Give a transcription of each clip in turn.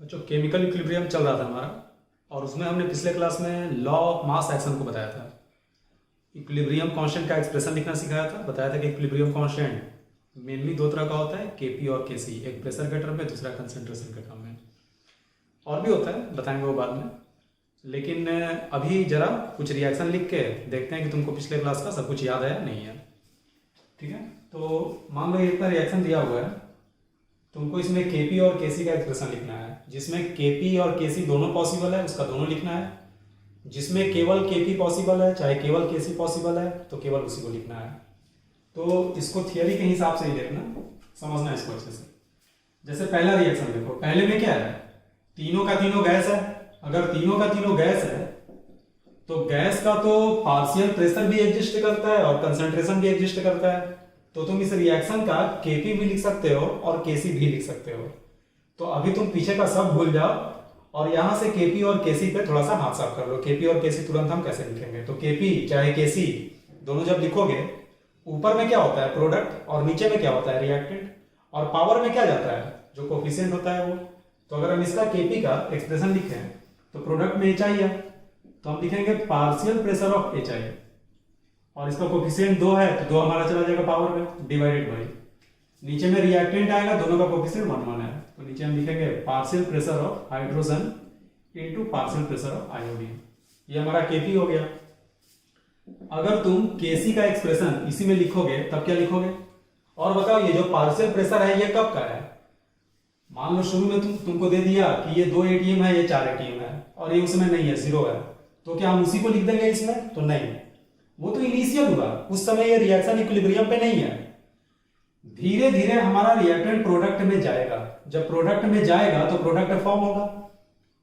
जो chemical equilibrium चल रहा था हमारा, और उसमें हमने पिछले क्लास में लॉ ऑफ मास एक्शन को बताया था। इक्विलिब्रियम कांस्टेंट का एक्सप्रेशन लिखना सिखाया था। बताया था कि इक्विलिब्रियम कांस्टेंट मेनली दो तरह का होता है, केपी और केसी। एक प्रेशर के टर्म में, दूसरा कंसंट्रेशन के टर्म में। और भी होता है, बताएंगे वो बाद में। लेकिन अभी जरा कुछ रिएक्शन लिख के देखते हैं कि तुमको पिछले क्लास का सब कुछ याद है या नहीं है। ठीक है, तो मान लो इतना रिएक्शन दिया हुआ है, तुमको इसमें केपी और केसी का एक्सप्रेशन लिखना है। जिसमें केपी और केसी दोनों पॉसिबल है उसका दोनों लिखना है। जिसमें केवल केपी पॉसिबल है, चाहे केवल केसी पॉसिबल है, तो केवल उसी को लिखना है। तो इसको थियरी के हिसाब से ही देखना, समझना इसको अच्छे से। जैसे पहला रिएक्शन देखो, पहले में क्या है, तीनों का तीनों गैस है। अगर तीनों का तीनों गैस है तो गैस का तो पार्शियल प्रेशर भी एग्जिस्ट करता है और कंसंट्रेशन भी एग्जिस्ट करता है। तो तुम इस रिएक्शन का केपी भी लिख सकते हो और केसी भी लिख सकते हो। तो अभी तुम पीछे का सब भूल जाओ और यहां से केपी और केसी पे थोड़ा सा हाथ साफ कर लो। केपी और केसी तुरंत हम कैसे लिखेंगे, तो केपी चाहे केसी दोनों जब लिखोगे, ऊपर में क्या होता है प्रोडक्ट और नीचे में क्या होता है रिएक्टेंट, और पावर में क्या जाता है जो कोफिशिएंट होता है वो। तो अगर हम इसका केपी का एक्सप्रेशन लिखें तो प्रोडक्ट में एच आई है, तो हम लिखेंगे partial pressure of H I, और इसका कोफिशिएंट 2 है तो 2 हमारा चला जाएगा पावर में डिवाइडेड बाई, नीचे में रिएक्टेंट आएगा, दोनों का कोफिशिएंट 1 1 है, तो नीचे हम लिखेंगे partial pressure of hydrogen into partial pressure of iodine. ये हमारा केपी हो गया। अगर तुम केसी का एक्सप्रेशन इसी में लिखोगे तब क्या लिखोगे, और बताओ ये जो पार्शियल प्रेशर है ये कब का है। मान लो शुरू में तुमको दे दिया कि ये 2 एटीएम है, ये 4 एटीएम है, और ये उसमें नहीं है, 0 है, तो क्या हम उसी को लिख देंगे इसमें, तो नहीं, वो तो इनिशियल हुआ, उस समय ये रिएक्शन इक्विलिब्रियम पे नहीं है। धीरे धीरे हमारा रिएक्टेंट प्रोडक्ट में जाएगा, जब प्रोडक्ट में जाएगा तो प्रोडक्ट फॉर्म होगा।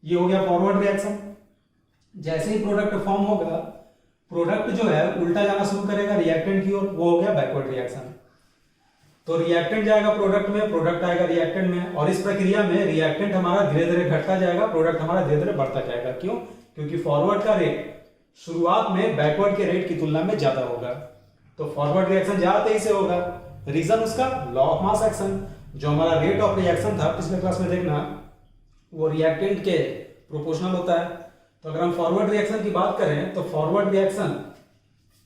ये हो गया फॉरवर्ड रिएक्शन। जैसे ही प्रोडक्ट फॉर्म होगा, प्रोडक्ट जो है उल्टा जाना शुरू करेगा रिएक्टेंट की ओर, वो हो गया बैकवर्ड रिएक्शन। तो रिएक्टेंट जाएगा प्रोडक्ट में, प्रोडक्ट आएगा रिएक्टेंट में, और इस प्रक्रिया में रिएक्टेंट हमारा धीरे धीरे घटता जाएगा, प्रोडक्ट हमारा धीरे धीरे बढ़ता जाएगा। क्यों? क्योंकि फॉरवर्ड का रेट शुरुआत में बैकवर्ड के रेट की तुलना में ज्यादा होगा, तो फॉरवर्ड रिएक्शन ज्यादा तेजी से होगा। रीजन उसका लॉ ऑफ मास एक्शन। जो हमारा रेट ऑफ रिएक्शन था पिछले क्लास में देखना, वो रिएक्टेंट के प्रोपोर्शनल होता है। तो अगर हम फॉरवर्ड रिएक्शन की बात करें तो फॉरवर्ड रिएक्शन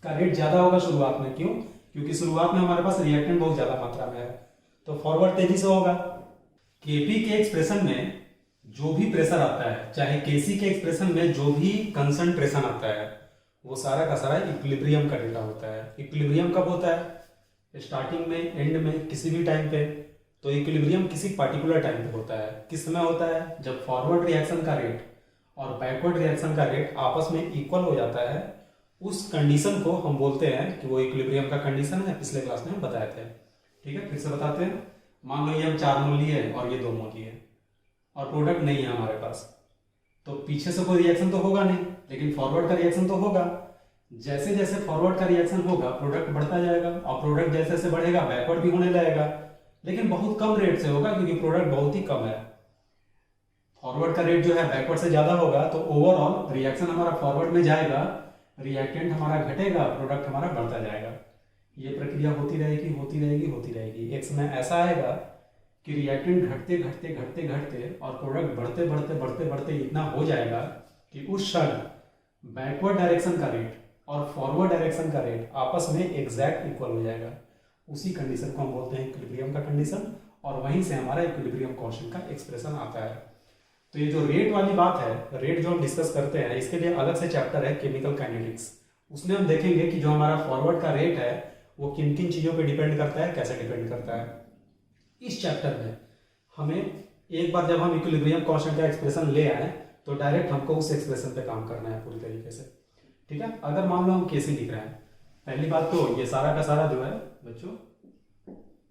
का रेट ज्यादा होगा शुरुआत में। क्यों? क्योंकि शुरुआत में हमारे पास रिएक्टेंट बहुत ज्यादा मात्रा में है, तो फॉरवर्ड तेजी से होगा। केपी के एक्सप्रेशन में जो भी प्रेशर आता है, चाहे केसी के एक्सप्रेशन में जो भी कंसंट्रेशन आता है, वो सारा का सारा इक्विलिब्रियम का डेटा होता है। इक्विलिब्रियम कब होता है? स्टार्टिंग में, एंड में, किसी भी टाइम पे। तो इक्विलिब्रियम किसी पर्टिकुलर टाइम पे होता है। किस समय होता है? जब फॉरवर्ड रिएक्शन का रेट और बैकवर्ड रिएक्शन का रेट आपस में इक्वल हो जाता है। उस कंडीशन को हम बोलते हैं कि वो इक्विलिब्रियम का कंडीशन है। पिछले क्लास में हम बताए थे। ठीक है, फिर से बताते हैं। मान लो ये हम 4 मोल लिए और ये 2 मोल लिए, और प्रोडक्ट नहीं है हमारे पास, तो पीछे से कोई रिएक्शन तो होगा नहीं, लेकिन फॉरवर्ड का रिएक्शन तो होगा। जैसे जैसे फॉरवर्ड का रिएक्शन होगा प्रोडक्ट बढ़ता जाएगा, और प्रोडक्ट जैसे जैसे बढ़ेगा बैकवर्ड भी होने लगेगा, लेकिन बहुत कम रेट से होगा क्योंकि प्रोडक्ट बहुत ही कम है। फॉरवर्ड का रेट जो है बैकवर्ड से ज्यादा होगा, तो ओवरऑल रिएक्शन हमारा फॉरवर्ड में जाएगा, रिएक्टेंट हमारा घटेगा, प्रोडक्ट हमारा बढ़ता जाएगा। ये प्रक्रिया होती रहेगी, होती रहेगी, होती रहेगी। एक समय ऐसा आएगा कि रिएक्टेंट घटते घटते घटते घटते और प्रोडक्ट बढ़ते बढ़ते बढ़ते बढ़ते इतना हो जाएगा कि उस क्षण बैकवर्ड डायरेक्शन का रेट और फॉरवर्ड डायरेक्शन का रेट आपस में एग्जैक्ट इक्वल हो जाएगा। उसी कंडीशन को हम बोलते हैं इक्विलिब्रियम का कंडीशन, और वहीं से हमारा इक्विलिब्रियम कांस्टेंट का एक्सप्रेशन आता है। तो ये जो रेट वाली बात है, रेट जो हम डिस्कस करते हैं, इसके लिए अलग से चैप्टर है केमिकल काइनेटिक्स। उसमें हम देखेंगे कि जो हमारा फॉरवर्ड का रेट है वो किन किन चीजों पे डिपेंड करता है, कैसे डिपेंड करता है। इस चैप्टर में हमें एक बार जब हम इक्विलिब्रियम कांस्टेंट का एक्सप्रेशन ले आए तो डायरेक्ट हमको उस एक्सप्रेशन पे काम करना है पूरी तरीके से। ठीक है, अगर मान लो हम केसी लिख रहे हैं, पहली बात तो ये सारा का सारा जो है बच्चों,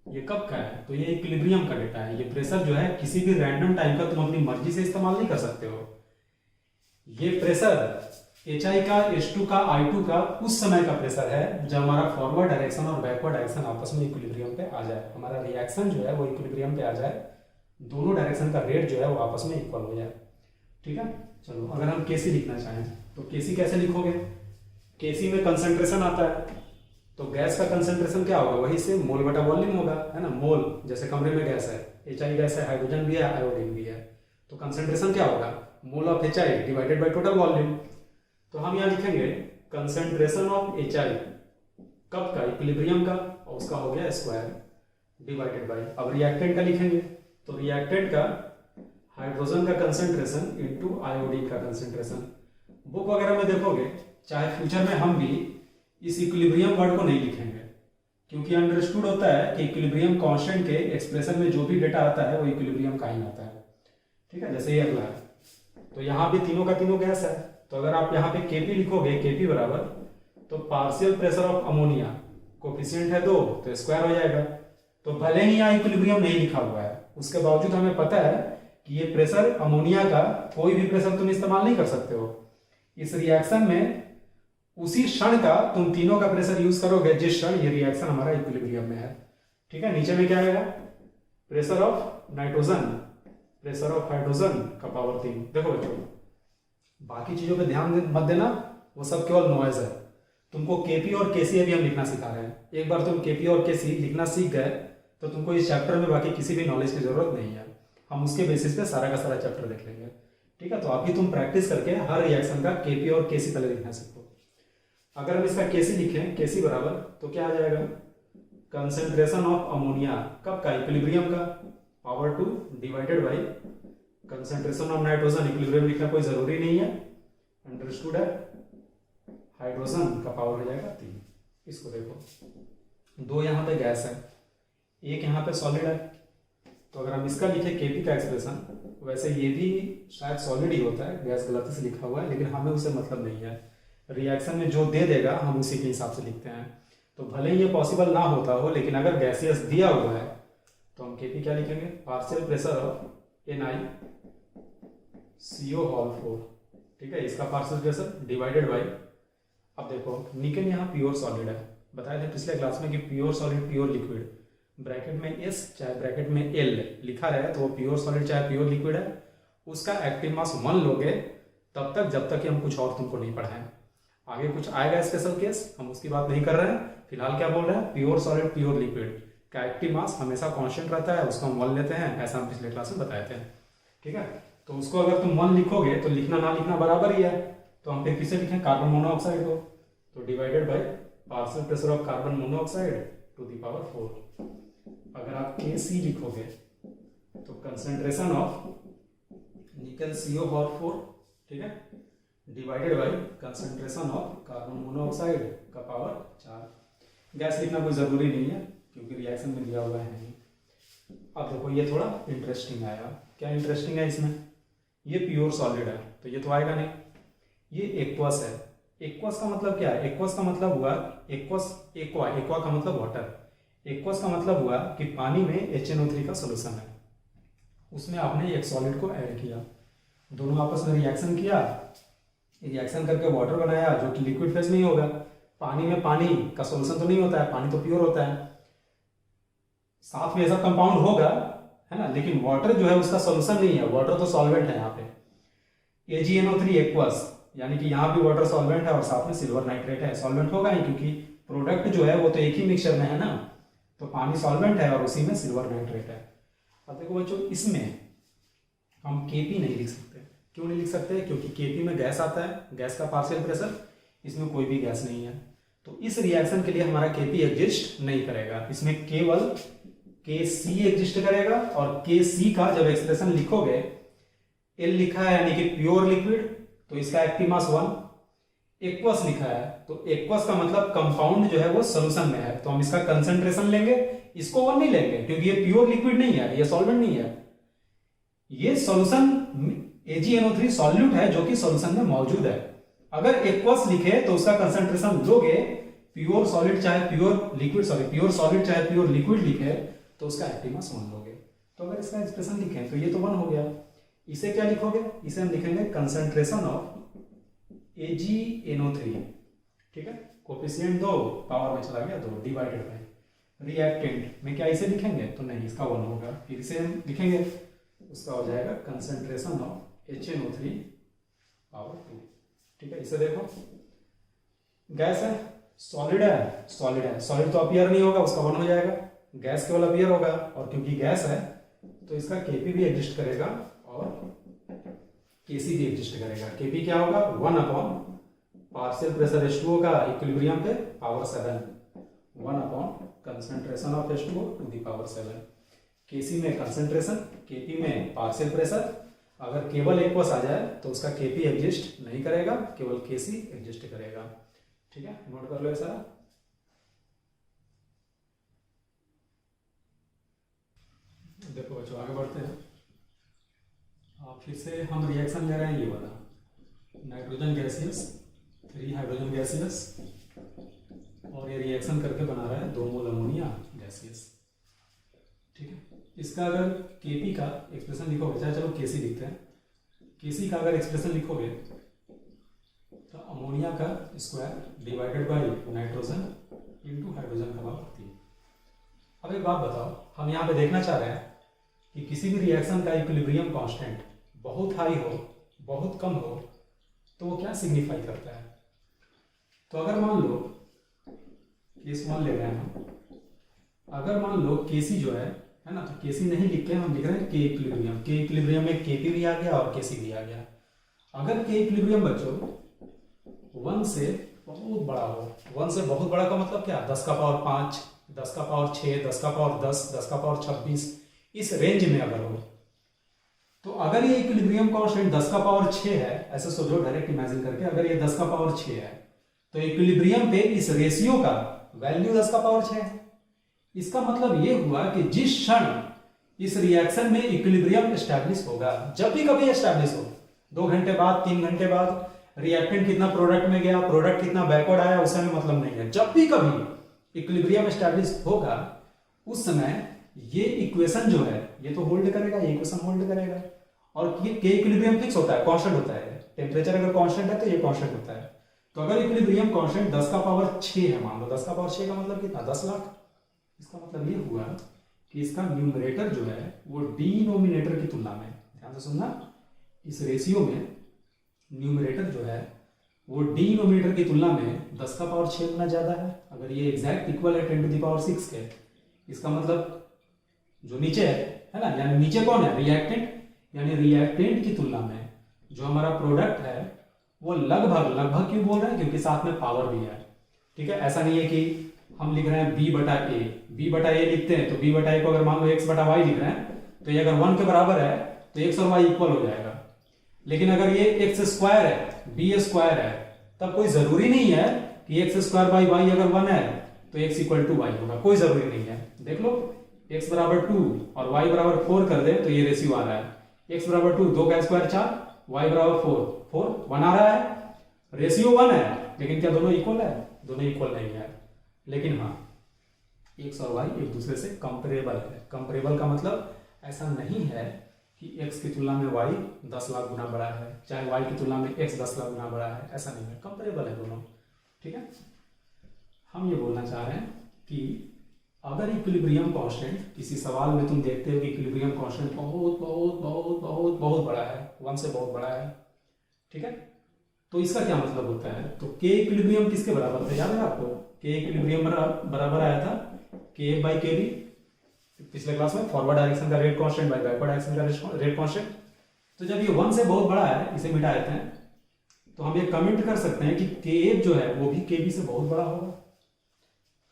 ये कब का है, तो ये इक्विलिब्रियम का डेटा है। ये प्रेशर जो है किसी भी रैंडम टाइम का तुम अपनी मर्जी से इस्तेमाल नहीं कर सकते हो। ये प्रेशर HI का, H2 का, I2 का उस समय का प्रेशर है जब हमारा फॉरवर्ड डायरेक्शन और बैकवर्ड डायरेक्शन आपस में इक्विलिब्रियम पे आ जाए, हमारा रिएक्शन जो है वो इक्विलिब्रियम पे आ जाए, दोनों डायरेक्शन का रेट जो है वो आपस में इक्वल हो जाए। ठीक है, चलो अगर हम केसी लिखना चाहें तो केसी कैसे लिखोगे? केसी में कंसंट्रेशन आता है, तो गैस का कंसंट्रेशन क्या होगा? वही से मोल बटा वॉल्यूम होगा, है ना। मोल जैसे कमरे में गैस है, HI गैस है, हाइड्रोजन भी है, आयोडीन भी है, तो कंसंट्रेशन क्या होगा, mole of H I divided by total volume. तो हम यहाँ लिखेंगे कंसंट्रेशन ऑफ एच आई कब का, इक्विलिब्रियम का, और उसका हो गया स्क्वायर डिवाइडेड बाई, अब रिएक्टेंट का लिखेंगे तो रिएक्टेंट का हाइड्रोजन का कंसंट्रेशन इनटू आयोडीन का कंसंट्रेशन। बुक वगैरह में देखोगे चाहे फ्यूचर में हम भी इस इक्विलिब्रियम वर्ड को नहीं लिखेंगे, क्योंकि अंडरस्टूड होता है कि इक्विलिब्रियम कांस्टेंट के एक्सप्रेशन में जो भी डेटा आता है वो इक्विलिब्रियम का ही आता है। ठीक है, जैसे ये अगला है, तो यहाँ भी तीनों का तीनों गैस है, तो अगर आप यहाँ पे केपी लिखोगे, केपी बराबर तो partial pressure of ammonia, coefficient है 2 तो स्क्वायर हो जाएगा। तो भले ही यहाँ इक्विलिब्रियम नहीं लिखा हुआ है, उसके बावजूद हमें पता है कि ये प्रेशर अमोनिया का कोई भी प्रेशर तुम इस्तेमाल नहीं कर सकते हो। इस रिएक्शन में उसी क्षण का तुम तीनों का प्रेशर यूज करोगे जिस क्षण ये रिएक्शन हमारा इक्विलिब्रियम में है। ठीक है, नीचे में क्या आएगा, pressure of nitrogen, pressure of hydrogen का पावर 3। देखो बच्चों, बाकी चीजों पे ध्यान मत देना, वो सब केवल नॉइज है। तुमको केपी और केसी अभी हम लिखना सिखा रहे हैं। एक बार तुम केपी और केसी लिखना सीख गए तो तुमको इस चैप्टर में बाकी किसी भी नॉलेज की जरूरत नहीं है, हम उसके बेसिस पे सारा का सारा चैप्टर देख लेंगे। ठीक है, तो अभी तुम प्रैक्टिस करके हर रिएक्शन का केपी और केसी पहले लिखना सीखो। अगर हम इसका केसी लिखें, केसी बराबर तो क्या आ जाएगा, कंसंट्रेशन ऑफ अमोनिया कब का, इक्विलिब्रियम का, power 2 divided by concentration of nitrogen, equilibrium लिखना कोई जरूरी नहीं है, अंडरस्टूड है, हाइड्रोजन का पावर हो जाएगा 3। इसको देखो, 2 यहाँ पे गैस है, 1 यहाँ पे सॉलिड है, तो अगर हम इसका लिखे केपी का एक्सप्रेशन, वैसे ये भी शायद सॉलिड ही होता है, गैस गलती से लिखा हुआ है, लेकिन हमें उससे मतलब नहीं है। रिएक्शन में जो दे देगा हम उसी के हिसाब से लिखते हैं। तो भले ही ये पॉसिबल ना होता हो, लेकिन अगर गैसियस दिया हुआ है तो हम केपी क्या लिखेंगे, पार्शियल प्रेशर ऑफ NiCO4। ठीक है, इसका पार्शियल प्रेशर डिवाइडेड बाई, अब देखो निकेल यहाँ प्योर सॉलिड है, बताया था पिछले क्लास में कि pure solid pure liquid, bracket में S चाहे ब्रैकेट में L लिखा रहे तो वो प्योर सॉलिड चाहे प्योर लिक्विड है। उसका एक्टिव मास 1 लोगे तब तक, जब तक कि हम कुछ और तुमको नहीं पढ़ाएं। आगे कुछ आएगा स्पेशल केस, हम उसकी बात नहीं कर रहे हैं, फिलहाल क्या बोल रहे हैं, प्योर सॉलिड प्योर लिक्विड का एक्टिव मास हमेशा कांस्टेंट रहता है, उसको हम 1 लेते हैं, ऐसा हम पिछले क्लास में बताए थे। ठीक है, तो उसको अगर तुम 1 लिखोगे तो लिखना ना लिखना बराबर ही है, तो हम फिर किसे लिखें, कार्बन मोनोऑक्साइड को, तो divided by partial pressure of carbon monoxide to the power 4। अगर आप Kc लिखोगे तो कंसंट्रेशन ऑफ निकेल CO4, ठीक है, divided by concentration of carbon monoxide का पावर 4। गैस लिखना कोई जरूरी नहीं है क्योंकि रिएक्शन में दिया हुआ है नहीं। अब देखो ये थोड़ा इंटरेस्टिंग आया, क्या इंटरेस्टिंग है इसमें, ये प्योर सॉलिड है तो ये तो आएगा नहीं, ये एक्वस है। एक्वस का मतलब क्या है, एक्वस का मतलब हुआ एक्वा का मतलब वाटर, एक्वस का मतलब हुआ कि पानी में HNO3 का सोल्यूशन है, उसमें आपने एक सॉलिड को ऐड किया, दोनों आपस में रिएक्शन किया, रिएक्शन करके वाटर बनाया जो कि लिक्विड फेज नहीं होगा। पानी में पानी का सोल्यूशन तो नहीं होता है, पानी तो प्योर होता है, साथ में ऐसा कंपाउंड होगा, है ना, लेकिन वाटर जो है उसका सोल्यूशन नहीं है, वाटर तो सॉल्वेंट है। यहाँ पे AgNO3 एक्वस, यानी कि यहाँ भी वाटर सॉल्वेंट है और साथ में सिल्वर नाइट्रेट है, सॉल्वेंट होगा ही क्योंकि प्रोडक्ट जो है वो तो एक ही मिक्सचर में है ना, तो पानी सॉल्वेंट है और उसी में सिल्वर नाइट्रेट है। अब देखो बच्चों, इसमें हम Kp नहीं लिख सकते। क्यों नहीं लिख सकते, क्योंकि Kp में गैस आता है, गैस का पार्शियल प्रेशर, इसमें कोई भी गैस नहीं है, तो इस रिएक्शन के लिए हमारा Kp एग्जिस्ट नहीं करेगा, इसमें केवल Kc एग्जिस्ट करेगा। और Kc का जब एक्सप्रेशन लिखोगे, L लिखा है यानी कि प्योर लिक्विड, तो इसका एक्टिव मास 1, एक्वस लिखा है तो एक्वस का मतलब कंपाउंड जो है वो सोल्यूशन में है, तो हम इसका कंसंट्रेशन लेंगे, इसको 1 नहीं लेंगे क्योंकि ये प्योर लिक्विड नहीं है, ये सॉल्वेंट नहीं है, ये सॉल्यूशन AgNO3 सॉल्यूट है जो कि सॉल्यूशन में मौजूद है। अगर एक्वस लिखे तो उसका कंसंट्रेशन लोगे, प्योर सॉलिड चाहे प्योर लिक्विड, प्योर सॉलिड चाहे प्योर लिक्विड लिखे तो उसका एक्टिव मास 1 लोगे। तो अगर इसका एक्सप्रेशन लिखें तो ये तो 1 हो गया, इसे क्या लिखोगे, इसे हम लिखेंगे कंसंट्रेशन ऑफ AgNO3, ठीक है, कोफिशिएंट 2 पावर में चला गया 2 डिवाइडेड बाई रिएक्टेंट में क्या इसे लिखेंगे तो नहीं, इसका 1 होगा, फिर इसे हम लिखेंगे, उसका हो जाएगा कंसंट्रेशन ऑफ HNO3 पावर 2। ठीक है, इसे देखो, गैस है, सॉलिड है, सॉलिड है, सॉलिड तो अपीयर नहीं होगा, उसका 1 हो जाएगा, गैस केवल अपीयर होगा, और क्योंकि गैस है तो इसका Kp भी एग्जिस्ट करेगा और Kc भी एग्जिस्ट करेगा। Kp क्या होगा, 1 अपॉन पार्शियल प्रेशर H2O का इक्विलिब्रियम पे power 7, 1 upon concentration of H2O to the power 7। Kc में कंसंट्रेशन, Kp में पार्शियल प्रेशर। अगर केवल एक्वस आ जाए तो उसका Kp एग्जिस्ट नहीं करेगा, केवल Kc एग्जिस्ट करेगा। ठीक है, नोट कर लो ये सारा। देखो बच्चों आगे बढ़ते हैं। फिर से हम रिएक्शन ले रहे हैं ये वाला, नाइट्रोजन गैसियस 3 हाइड्रोजन गैसियस, और ये रिएक्शन करके बना रहा है 2 मोल अमोनिया गैसियस। ठीक है, इसका अगर Kp का एक्सप्रेशन लिखोगे, चाहे चलो Kc लिखते हैं, Kc का अगर एक्सप्रेशन लिखोगे तो अमोनिया का square divided by nitrogen into hydrogen का पावर 3। अब एक बात बताओ, हम यहाँ पे देखना चाह रहे हैं कि किसी भी रिएक्शन का इक्विलिब्रियम कांस्टेंट बहुत हाई हो, बहुत कम हो, तो वो क्या सिग्निफाई करता है। तो अगर मान लो केस 1 ले रहे हैं हम, अगर मान लो Kc जो है ना, तो Kc नहीं लिख के हम लिख रहे हैं K इक्विलिब्रियम। K इक्विलिब्रियम में Kp भी आ गया और Kc भी आ गया। अगर K इक्विलिब्रियम बच्चों 1 से बहुत बड़ा हो, 1 से बहुत बड़ा का मतलब क्या, 10 का पावर 5, 10 का पावर 6, 10 का पावर 10, 10 का पावर 26, इस रेंज में अगर हो, तो अगर ये इक्विलिब्रियम कांस्टेंट 10 का पावर 6 है, ऐसे सोचो डायरेक्ट इमेजिन करके, अगर ये 10 का पावर 6 है तो इक्विलिब्रियम पे इस रेशियो का वैल्यू 10 का पावर 6 है। इसका मतलब ये हुआ कि जिस क्षण इस रिएक्शन में इक्विलिब्रियम एस्टैब्लिश होगा, जब भी कभी एस्टैब्लिश हो, 2 घंटे बाद, 3 घंटे बाद, रिएक्टेंट कितना प्रोडक्ट में गया, प्रोडक्ट कितना बैकवर्ड आया, उस समय मतलब नहीं है, जब भी कभी इक्विलिब्रियम एस्टैब्लिश होगा उस समय ये इक्वेशन जो है ये तो होल्ड करेगा, ये इक्वेशन होल्ड करेगा। और के इक्विलिब्रियम फिक्स होता है, कांस्टेंट होता है। टेम्परेचर अगर कांस्टेंट है तो ये कांस्टेंट होता है। तो अगर इक्विलिब्रियम कांस्टेंट 10 का पावर 6 है, मान लो 10 का पावर 6 का मतलब कितना, 10 लाख। इसका मतलब ये हुआ कि इसका न्यूमरेटर जो है वो डिनोमिनेटर की तुलना में, ध्यान से सुनना, इस रेशियो में न्यूमरेटर जो है वो डिनोमिनेटर की तुलना में 10 का पावर 6 गुना ज्यादा है। अगर ये एग्जैक्ट इक्वल है 10 टू द पावर 6 के, इसका मतलब जो नीचे है ना, यानी नीचे कौन है, रिएक्टेंट, यानी रिएक्टेंट की तुलना में जो हमारा प्रोडक्ट है वो लगभग क्यों बोल रहे हैं, क्योंकि साथ में पावर भी है। ठीक है, ऐसा नहीं है कि हम लिख रहे हैं b बटा a लिखते हैं, तो b बटा a को अगर मान लो x बटा y लिख रहे हैं, तो ये अगर 1 के बराबर है तो x और y इक्वल हो जाएगा। लेकिन अगर ये x स्क्वायर है, b स्क्वायर है, तब कोई जरूरी नहीं है कि x स्क्वायर बाई y अगर 1 है तो x इक्वल टू y होगा, कोई जरूरी नहीं है। देख लो, x बराबर 2 और y बराबर 4 कर दे तो ये रेशियो आ रहा है, x बराबर 2, 2 का स्क्वायर 4, y बराबर 4, 1 आ रहा है, रेशियो 1 है। लेकिन क्या दोनों इक्वल है, दोनों इक्वल नहीं है। लेकिन हाँ, x और y एक दूसरे से कंपेरेबल है। कंपेरेबल का मतलब ऐसा नहीं है कि x की तुलना में y 10 लाख गुना बड़ा है, चाहे y की तुलना में x 10 लाख गुना बड़ा है, ऐसा नहीं है, कंपेरेबल है दोनों। ठीक है, हम ये बोलना चाह रहे हैं कि अगर इक्विलिब्रियम कांस्टेंट, किसी सवाल में तुम देखते हो कि इक्विलिब्रियम कांस्टेंट बहुत बहुत बहुत बहुत बहुत बड़ा है, 1 से बहुत बड़ा है, ठीक है, तो इसका क्या मतलब होता है। तो k इक्विलिब्रियम किसके बराबर था, याद है आपको, k इक्विलिब्रियम बराबर आया था kf बाई kb पिछले क्लास में, फॉरवर्ड डायरेक्शन का rate constant by backward direction का रेट कांस्टेंट। तो जब ये 1 से बहुत बड़ा है, इसे मिटा देते हैं, तो हम ये कमेंट कर सकते हैं कि kf जो है वो भी kb से बहुत बड़ा होगा।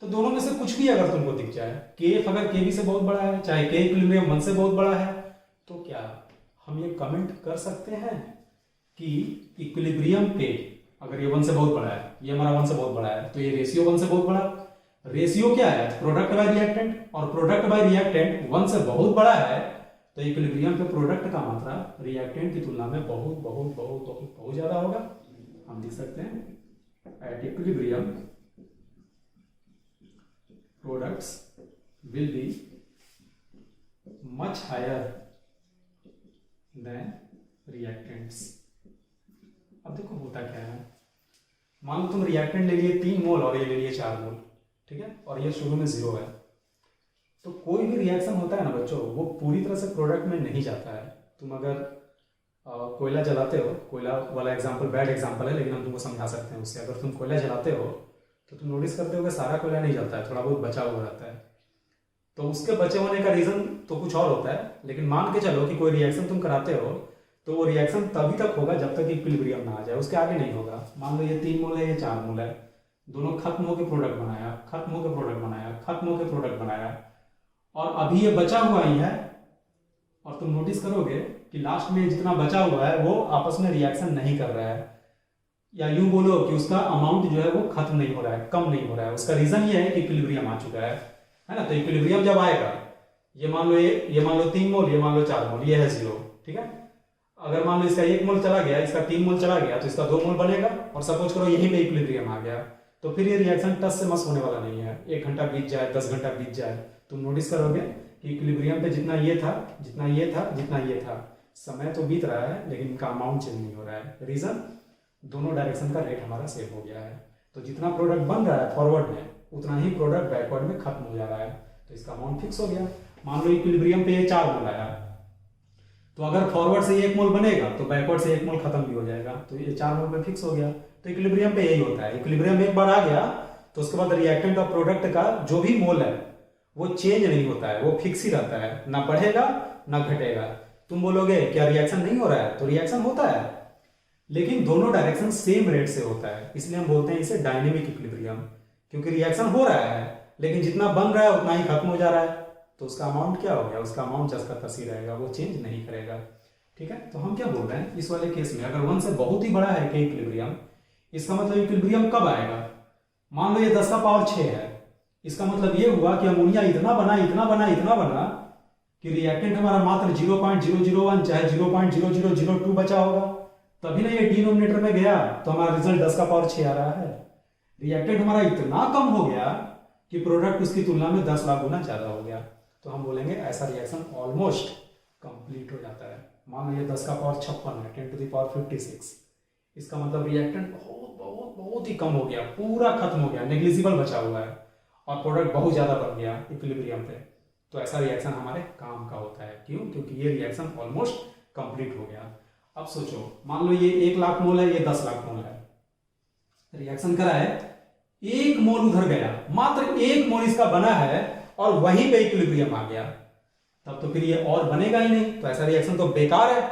तो दोनों में से कुछ भी अगर तुमको दिख जाए, kf अगर kb से बहुत बड़ा है, चाहे k इक्विलिब्रियम 1 से बहुत बड़ा है, तो क्या हम ये कमेंट कर सकते हैं कि इक्विलिब्रियम पे अगर ये 1 से बहुत बड़ा है, ये हमारा 1 से बहुत बड़ा है, तो ये रेशियो 1 से बहुत बड़ा, रेशियो क्या है, प्रोडक्ट बाय रिएक्टेंट, और प्रोडक्ट बाय रिएक्टेंट 1 से बहुत बड़ा है, तो इक्विलिब्रियम पे प्रोडक्ट का मात्रा रिएक्टेंट की तुलना में बहुत बहुत बहुत बहुत बहुत ज्यादा होगा। हम लिख सकते हैं at equilibrium products will be much higher than reactants। अब देखो होता क्या है, मान लो तुम रिएक्टेंट ले लिए 3 मोल और ये ले लिए 4 मोल, ठीक है, और ये शुरू में 0 है, तो कोई भी रिएक्शन होता है ना बच्चों, वो पूरी तरह से प्रोडक्ट में नहीं जाता है। तुम अगर कोयला जलाते हो, कोयला वाला एग्जांपल बैड एग्जांपल है, लेकिन हम तुमको समझा सकते हैं उससे। अगर तुम कोयला जलाते हो तो तुम नोटिस करते हो कि सारा कोयला नहीं जलता है, थोड़ा बहुत बचा हुआ रहता है। तो उसके बचे होने का रीजन तो कुछ और होता है, लेकिन मान के चलो कि कोई रिएक्शन तुम कराते हो तो वो रिएक्शन तभी तक होगा जब तक इक्विलिब्रियम ना आ जाए, उसके आगे नहीं होगा। मान लो ये 3 मोल है, ये 4 मोल है, दोनों खत्म होकर प्रोडक्ट बनाया, खत्म होकर प्रोडक्ट बनाया, खत्म होकर प्रोडक्ट बनाया, और अभी ये बचा हुआ ही है। और तुम नोटिस करोगे कि लास्ट में जितना बचा हुआ है वो आपस में रिएक्शन नहीं कर रहा है, या यूं बोलो कि उसका अमाउंट जो है वो खत्म नहीं हो रहा है, कम नहीं हो रहा है। उसका रीजन ये है कि इक्विलिब्रियम आ चुका है ना। तो इक्विलिब्रियम जब आएगा, ये मान लो 3 मोल, ये मान लो 4 मोल, ये है 0, ठीक है। अगर मान लो इसका 1 मोल चला गया, इसका 3 मोल चला गया, तो इसका 2 मोल बनेगा, और सपोज करो यहीं पे इक्विलिब्रियम आ गया, तो फिर ये रिएक्शन टस से मस होने वाला नहीं है। 1 घंटा बीत जाए, 10 घंटा बीत जाए, तुम नोटिस करोगे कि इक्विलिब्रियम पे जितना ये था, जितना ये था, जितना ये था, समय तो बीत रहा है लेकिन इनका अमाउंट चेंज नहीं हो रहा है। रीजन, दोनों डायरेक्शन का रेट हमारा सेम हो गया है। तो जितना प्रोडक्ट बन रहा है फॉरवर्ड में, उतना ही प्रोडक्ट बैकवर्ड में खत्म हो जा रहा है, तो इसका अमाउंट फिक्स हो गया। मान लो इक्विलिब्रियम पे ये 4 मोल आया, तो अगर फॉरवर्ड से 1 मोल बनेगा तो बैकवर्ड से 1 मोल खत्म भी हो जाएगा, तो ये 4 मोल पे फिक्स हो गया। तो इक्विलिब्रियम पे यही होता है, इक्विलिब्रियम एक बार आ गया तो उसके बाद रिएक्टेंट और प्रोडक्ट का जो भी मोल है वो चेंज नहीं होता है, वो फिक्स ही रहता है, ना बढ़ेगा ना घटेगा। तुम बोलोगे क्या रिएक्शन नहीं हो रहा है? तो रिएक्शन होता है, लेकिन दोनों डायरेक्शन सेम रेट से होता है, इसलिए हम बोलते हैं इसे डायनेमिक इक्विलिब्रियम। क्योंकि रिएक्शन हो रहा है लेकिन जितना बन रहा है उतना ही खत्म हो जा रहा है, तो उसका अमाउंट क्या हो गया? उसका अमाउंट जस का तस ही रहेगा, वो चेंज नहीं करेगा, ठीक है। तो हम क्या बोल रहे हैं इस वाले केस में, अगर 1 से बहुत ही बड़ा है के इक्विलिब्रियम, इसका मतलब इक्विलिब्रियम कब आएगा? मान लो ये 10 का पावर 6 है, इसका मतलब ये हुआ कि अमोनिया इतना बना, इतना बना, इतना बना कि रिएक्टेंट हमारा मात्र 0.001 चाहे 0.0002 बचा होगा, तभी ना ये डिनोमिनेटर में गया, तो हमारा रिजल्ट 10 का पावर 6 आ रहा है। रिएक्टेंट हमारा इतना कम हो गया कि प्रोडक्ट उसकी तुलना में 10 लाख गुना ज्यादा हो गया, तो हम बोलेंगे ऐसा रिएक्शन ऑलमोस्ट कंप्लीट हो जाता है। मान लो ये 10 का पावर 56 है, 10 टू द पावर 56, इसका मतलब रिएक्टेंट बहुत बहुत बहुत ही कम हो गया, पूरा खत्म हो गया, नेग्लिजिबल बचा हुआ है, और प्रोडक्ट बहुत ज्यादा बन गया इक्विलिब्रियम पे। तो ऐसा रिएक्शन हमारे काम का होता है, क्यों? क्योंकि ये रिएक्शन ऑलमोस्ट कंप्लीट हो गया। अब सोचो, मान लो ये 1 लाख मोल है, ये 10 लाख मोल है, रिएक्शन करा है, 1 मोल उधर गया, मात्र 1 मोल इसका बना है, और वहीं पे इक्विलिब्रियम आ गया, तब तो फिर ये और बनेगा ही नहीं, तो ऐसा रिएक्शन तो बेकार है।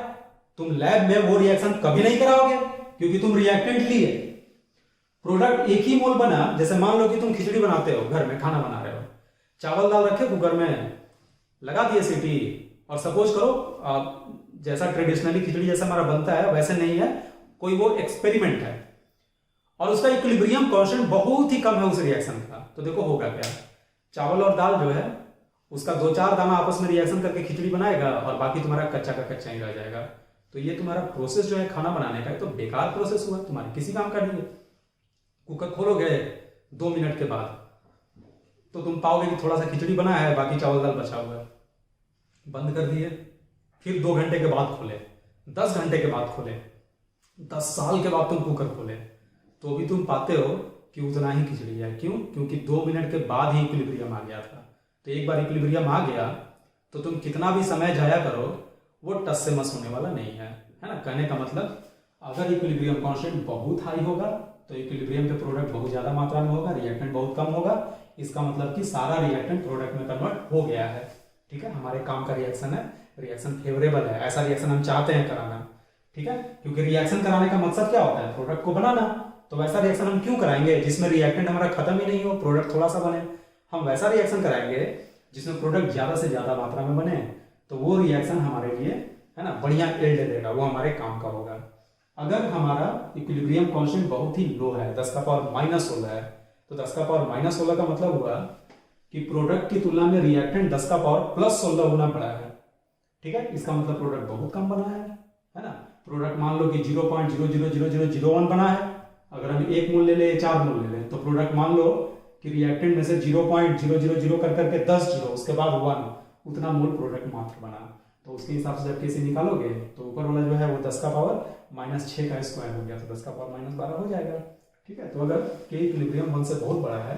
तुम लैब में वो रिएक्शन कभी नहीं कराओगे, क्योंकि तुम रिएक्टेंट लिए, प्रोडक्ट 1 ही मोल बना। जैसे मान लो कि तुम खिचड़ी बनाते हो, घर में खाना बना रहे हो, चावल दाल रखे कुकर में, लगा दिए सीटी, और सपोज करो जैसा ट्रेडिशनली खिचड़ी जैसा हमारा बनता है वैसे नहीं है, कोई वो एक्सपेरिमेंट है, और उसका इक्विलिब्रियम कांस्टेंट बहुत ही कम है उस रिएक्शन का, तो देखो होगा क्या? चावल और दाल जो है उसका 2-4 दाना आपस में रिएक्शन करके खिचड़ी बनाएगा, और बाकी तुम्हारा कच्चा का कच्चा ही रह जाएगा। तो ये तुम्हारा प्रोसेस जो है खाना बनाने का, तो बेकार प्रोसेस हुआ, तुम्हारे किसी काम का नहीं है। कुकर खोलोगे 2 मिनट के बाद तो तुम पाओगे कि थोड़ा सा खिचड़ी बना है, बाकी चावल दाल बचा हुआ है, बंद कर दिए, फिर 2 घंटे के बाद खोले, 10 घंटे के बाद खोले, 10 साल के बाद तुम कुकर खोले, तो भी तुम पाते हो कि उतना ही खिचड़ी है। क्यों? क्योंकि 2 मिनट के बाद ही इक्विलिब्रियम आ गया था। तो एक बार इक्विलिब्रियम आ गया तो तुम कितना भी समय जाया करो, वो टस से मस होने वाला नहीं है ना। कहने का मतलब, अगर इक्विलिब्रियम कांस्टेंट बहुत हाई होगा तो इक्विलिब्रियम पे प्रोडक्ट बहुत ज्यादा मात्रा में होगा, रिएक्टेंट बहुत कम होगा, इसका मतलब कि सारा रिएक्टेंट प्रोडक्ट में कन्वर्ट हो गया है, ठीक है। हमारे काम का रिएक्शन है, रिएक्शन फेवरेबल है, ऐसा रिएक्शन हम चाहते हैं कराना, ठीक है। क्योंकि रिएक्शन कराने का मकसद क्या होता है? प्रोडक्ट को बनाना। तो वैसा रिएक्शन हम क्यों कराएंगे जिसमें रिएक्टेंट हमारा खत्म ही नहीं हो, प्रोडक्ट थोड़ा सा बने? हम वैसा रिएक्शन कराएंगे जिसमें प्रोडक्ट ज्यादा से ज्यादा मात्रा में बने, तो वो रिएक्शन हमारे लिए है ना बढ़िया यील्ड देगा, वो हमारे काम का होगा। अगर हमारा इक्विलिब्रियम कांस्टेंट बहुत ही लो है, 10 का पावर -16 है, तो 10 का पावर -16 का मतलब हुआ कि प्रोडक्ट की तुलना में रिएक्टेंट 10 का पावर +16 गुना बड़ा है, ठीक है। इसका मतलब प्रोडक्ट बहुत कम बना है ना। प्रोडक्ट मान लो कि 0.000001 बना है, अगर हम 1 मोल ले ले, 4 मोल ले लें, तो प्रोडक्ट मान लो कि रिएक्टेंट में से 0.000 कर करके 10 जीरो, उसके बाद 1, उतना मोल प्रोडक्ट मात्र बना। तो उसके हिसाब से जब कैसे निकालोगे तो ऊपर वाला जो है वो 10 का पावर -6 का स्क्वायर हो गया, तो 10 का पावर -12 हो जाएगा, ठीक है। तो अगर के इक्विलिब्रियम 1 से बहुत बड़ा है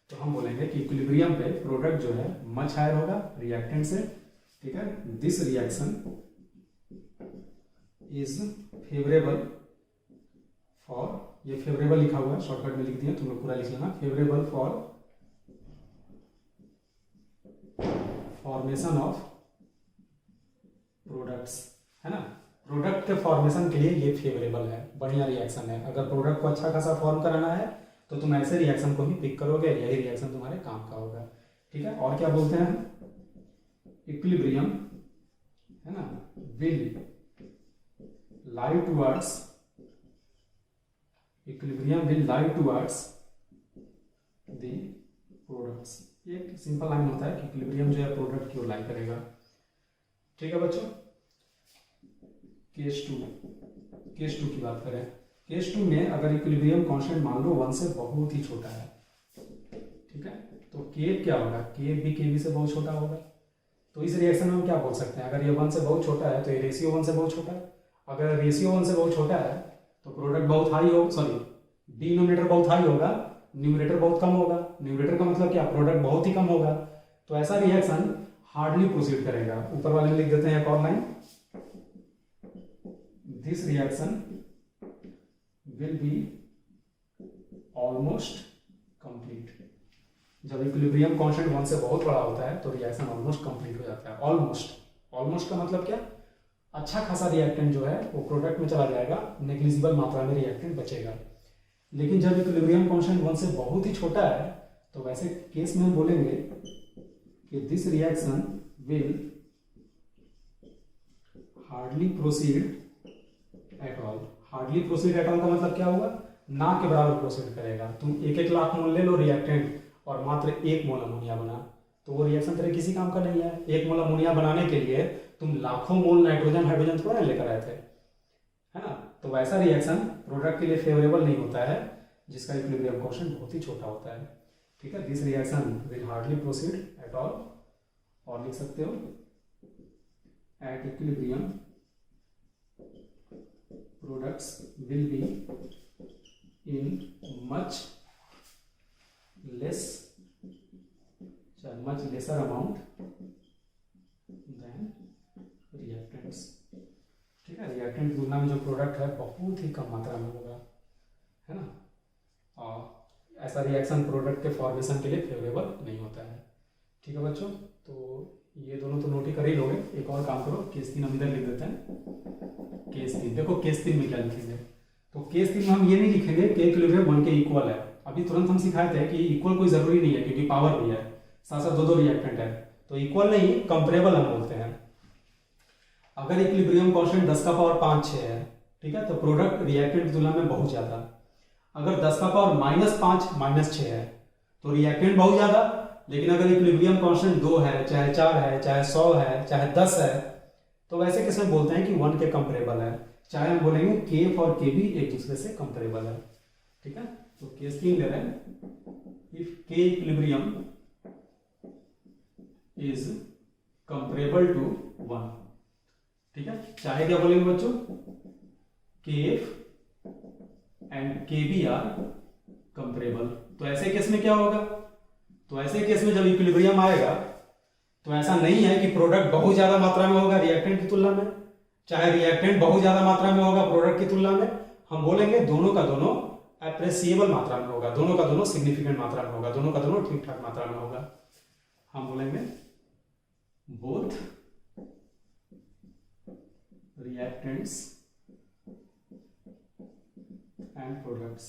तो हम बोलेंगे कि इक्विलिब्रियम पे प्रोडक्ट जो है मच हायर होगा रिएक्टेंट से, ठीक है। This reaction is favourable for, ये फेवरेबल लिखा हुआ है, शॉर्टकट में लिख दिया, तुम लोग पूरा लिख लेना, favourable for formation of products, है ना। प्रोडक्ट के फॉर्मेशन के लिए ये फेवरेबल है, बढ़िया रिएक्शन है। अगर प्रोडक्ट को अच्छा खासा फॉर्म कराना है तो तुम ऐसे रिएक्शन को ही पिक करोगे, यही रिएक्शन तुम्हारे काम का होगा। ठीक है, और क्या बोलते हैं, इक्विलिब्रियम है ना, will lie towards equilibrium will lie towards the products। एक सिंपल लाइन होता है कि इक्विलिब्रियम जो है प्रोडक्ट की ओर लाई करेगा। ठीक है बच्चों, केस टू की बात करें, केस टू में अगर इक्विलिब्रियम कांस्टेंट मान लो 1 से बहुत ही छोटा है, ठीक है, तो के क्या होगा, के भी केवी से बहुत छोटा होगा। तो इस रिएक्शन में हम क्या बोल सकते हैं, अगर ये 1 से बहुत छोटा है तो ये रेशियो 1 से बहुत छोटा है। अगर रेशियो 1 से बहुत छोटा है तो प्रोडक्ट बहुत हाई हो, सॉरी डिनोमिनेटर बहुत हाई होगा, न्यूमरेटर बहुत कम होगा। न्यूमरेटर का मतलब क्या, प्रोडक्ट बहुत ही कम होगा। तो ऐसा रिएक्शन हार्डली प्रोसीड करेगा। ऊपर वाले में लिख देते हैं एक और line, this reaction will be almost complete. जब इक्विलिब्रियम कांस्टेंट 1 से बहुत बड़ा होता है तो रिएक्शन ऑलमोस्ट कंप्लीट हो जाता है। ऑलमोस्ट का मतलब क्या, अच्छा खासा रिएक्टेंट जो है वो प्रोडक्ट में चला जाएगा, नेग्लिजिबल मात्रा में रिएक्टेंट बचेगा। लेकिन जब इक्विलिब्रियम कांस्टेंट 1 से बहुत ही छोटा है तो वैसे केस में हम बोलेंगे कि this reaction will hardly proceed at all. Hardly proceed at all का मतलब क्या हुआ, ना के बराबर प्रोसीड करेगा। तुम 1 लाख मोल ले लो रिएक्टेंट और मात्र 1 मोल अमोनिया बना, तो वो रिएक्शन तेरे किसी काम का नहीं है। 1 मोल अमोनिया बनाने के लिए तुम लाखों मोल नाइट्रोजन हाइड्रोजन थोड़ा लेकर आए थे, है ना। तो वैसा रिएक्शन प्रोडक्ट के लिए फेवरेबल नहीं होता है जिसका इक्विलिब्रियम कांस्टेंट बहुत ही छोटा होता है। ठीक है, this reaction will hardly proceed at all, और लिख सकते हो at equilibrium products will be in much lesser amount than reactants. ठीक है, रिएक्टेंट की तुलना में जो प्रोडक्ट है बहुत ही कम मात्रा में होगा, है ना। और ऐसा रिएक्शन प्रोडक्ट के फॉर्मेशन के लिए फेवरेबल नहीं होता है। ठीक है बच्चों, तो ये दोनों तो नोट ही कर ही लोगे। एक और काम करो, केस 3 हम इधर लिख देते हैं। केस 3 देखो, केस 3 में क्या लिखेंगे, तो केस 3 में हम ये नहीं लिखेंगे कि इक्विलिब्रियम 1 के इक्वल है। अभी तुरंत हम सिखाए थे कि इक्वल कोई जरूरी नहीं है क्योंकि पावर भी है, साथ साथ दो रिएक्टेंट है, तो इक्वल नहीं कंपेरेबल हम बोलते हैं। अगर इक्विलिब्रियम कांस्टेंट 10 का पावर 5-6 है, ठीक है, तो प्रोडक्ट रिएक्टेंट की तुलना में बहुत ज्यादा। अगर 10 का पावर -5 -6 है तो रिएक्टेंट बहुत ज्यादा। लेकिन अगर इक्विलिब्रियम कांस्टेंट 2 है, चाहे 4 है, चाहे 100 है, चाहे 10 है, तो वैसे किस में बोलते हैं कि 1 के कंपेरेबल है। चाहे हम बोलेंगे केफ और के भी एक दूसरे से कंपेरेबल है। ठीक है, तो केस 3 ले रहे हैं, इफ के इक्विलिब्रियम इज कंपेरेबल टू 1। ठीक है, चाहे क्या बोलेंगे बच्चों, केफ एंड के बी आर कंपेरेबल। तो ऐसे केस में क्या होगा, तो ऐसे केस में जब इक्विलिब्रियम आएगा तो ऐसा नहीं है कि प्रोडक्ट बहुत ज्यादा मात्रा में होगा रिएक्टेंट की तुलना में, चाहे रिएक्टेंट बहुत ज्यादा मात्रा में होगा प्रोडक्ट की तुलना में। हम बोलेंगे दोनों का दोनों एप्रेसिएबल मात्रा में होगा, दोनों का दोनों सिग्निफिकेंट मात्रा में होगा, दोनों का दोनों ठीक ठाक मात्रा में होगा। हम बोलेंगे both reactants and products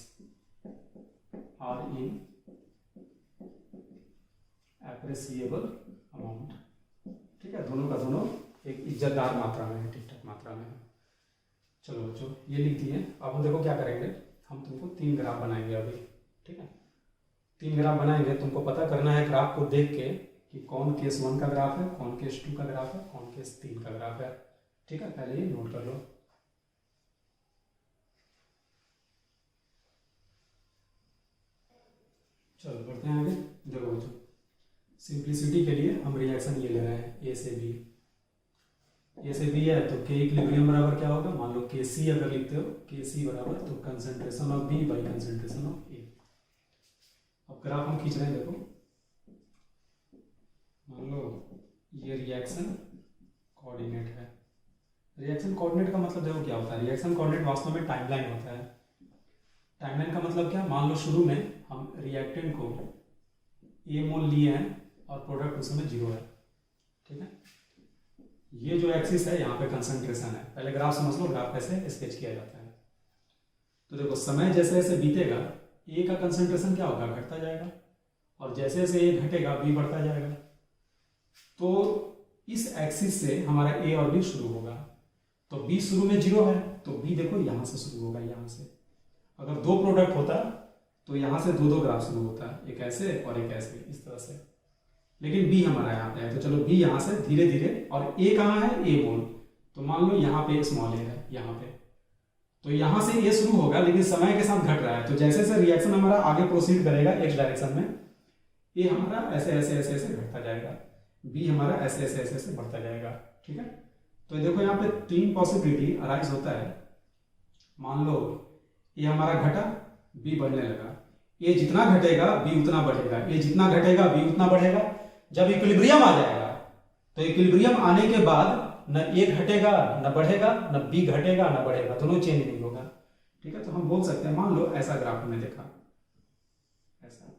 are in appreciable amount। ठीक है, दोनों का दोनों एक इज्जतदार मात्रा में है, ठीक ठाक मात्रा में है। चलो बच्चों, ये लिख दिए। अब हम देखो क्या करेंगे, हम तुमको 3 ग्राफ बनाएंगे अभी। ठीक है, 3 ग्राफ बनाएंगे, तुमको पता करना है ग्राफ को देख के कि कौन केस 1 का ग्राफ है, कौन केस 2 का ग्राफ है, कौन केस 3 का ग्राफ है। ठीक है, पहले ये नोट कर लो। चलो बढ़ते हैं आगे। देखो बच्चों, सिंप्लिसिटी के लिए हम रिएक्शन ये ले रहे हैं, ए से बी। ए से बी है तो के इक्विलिब्रियम बराबर क्या होगा, मान लो के सी अगर लिखते हो, के सी बराबर तो concentration of B by concentration of A. अब ग्राफ हम खींच रहे हैं, देखो मान लो ये रिएक्शन कोऑर्डिनेट है। रिएक्शन कोऑर्डिनेट का मतलब देखो क्या होता है, रिएक्शन कोऑर्डिनेट वास्तव में टाइमलाइन होता है। टाइमलाइन का मतलब क्या, मान लो शुरू में हम रिएक्टेंट को ए मोल लिए हैं और प्रोडक्ट उस समय 0 है। ठीक है, ये जो एक्सिस है यहाँ पे कंसंट्रेशन है। पहले ग्राफ समझ लो, ग्राफ कैसे स्केच किया जाता है। तो देखो समय जैसे जैसे बीतेगा ए का कंसंट्रेशन क्या होगा, घटता जाएगा, और जैसे जैसे ए घटेगा बी बढ़ता जाएगा। तो इस एक्सिस से हमारा ए और बी शुरू होगा। तो बी शुरू में 0 है, तो बी देखो यहाँ से शुरू होगा, यहाँ से। अगर दो प्रोडक्ट होता तो यहाँ से दो दो ग्राफ शुरू होता, एक ऐसे और एक ऐसे, इस तरह से। लेकिन बी हमारा यहाँ पे है, तो चलो बी यहाँ से धीरे धीरे, और ए कहाँ है, ए बोल, तो मान लो यहाँ पे स्मॉल ए है, यहाँ पे। तो यहाँ से ए शुरू होगा, लेकिन समय के साथ घट रहा है। तो जैसे जैसे रिएक्शन हमारा आगे प्रोसीड करेगा एक्स डायरेक्शन में, ए हमारा ऐसे ऐसे ऐसे ऐसे घटता जाएगा, बी हमारा ऐसे ऐसे ऐसे ऐसे बढ़ता जाएगा। ठीक है, तो देखो यहाँ पे 3 पॉसिबिलिटी अराइज होता है। मान लो ये हमारा घटा, बी बढ़ने लगा। ये जितना घटेगा बी उतना बढ़ेगा, ये जितना घटेगा बी उतना बढ़ेगा। जब इक्विलिब्रियम आ जाएगा, तो इक्विलिब्रियम आने के बाद न ए घटेगा न बढ़ेगा, न बी घटेगा न बढ़ेगा, दोनों चेंज नहीं होगा। ठीक है, तो हम बोल सकते हैं, मान लो ऐसा ग्राफ हमने देखा ऐसा।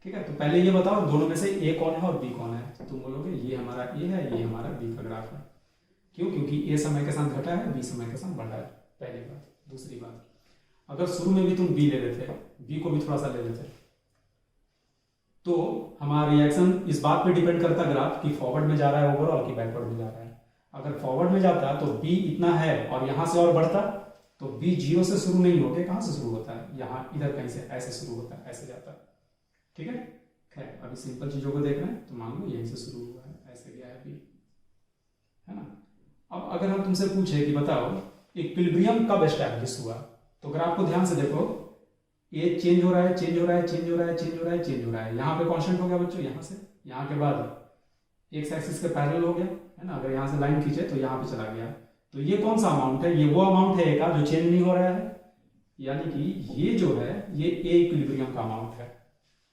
ठीक है, तो पहले ये बताओ दोनों में से ए कौन है और बी कौन है। तो तुम बोलोगे ये हमारा ए है, ये हमारा बी का ग्राफ है। क्यों? क्योंकि ए समय के साथ घटा है, बी समय के साथ बढ़ा है, पहली बात। दूसरी बात, अगर शुरू में भी तुम बी ले लेते, बी को भी थोड़ा सा ले लेते, तो हमारा रिएक्शन इस बात पे डिपेंड करता ग्राफ कि फॉरवर्ड में जा रहा है ओवरऑल कि बैकवर्ड में जा रहा है। अगर फॉरवर्ड में जाता तो बी इतना है और यहां से और बढ़ता, तो बी 0 से शुरू नहीं होके कहां से शुरू होता है, यहाँ इधर कहीं से ऐसे शुरू होता है, ऐसे जाता है। ठीक है, खैर अभी सिंपल चीजों को देख रहे हैं, तो मान लो यहीं से शुरू हुआ है, ऐसे गया है बी, है ना। अब अगर हम तुमसे पूछे कि बताओ इक्विलिब्रियम कब एस्टैब्लिश हुआ, तो ग्राफ को ध्यान से देखो, ये चेंज हो रहा है, चेंज हो रहा है, चेंज हो रहा है, चेंज हो रहा है, चेंज हो रहा है। यहाँ पे कांस्टेंट हो गया बच्चों, यहाँ से यहाँ के बाद एक्स एक्सिस के पैरेलल हो गया, है ना। अगर यहाँ से लाइन खींचे तो यहाँ पे चला गया। तो ये कौन सा अमाउंट है, ये वो अमाउंट है का जो चेंज नहीं हो रहा है, यानी कि ये जो है ये ए इक्विलिब्रियम का अमाउंट है।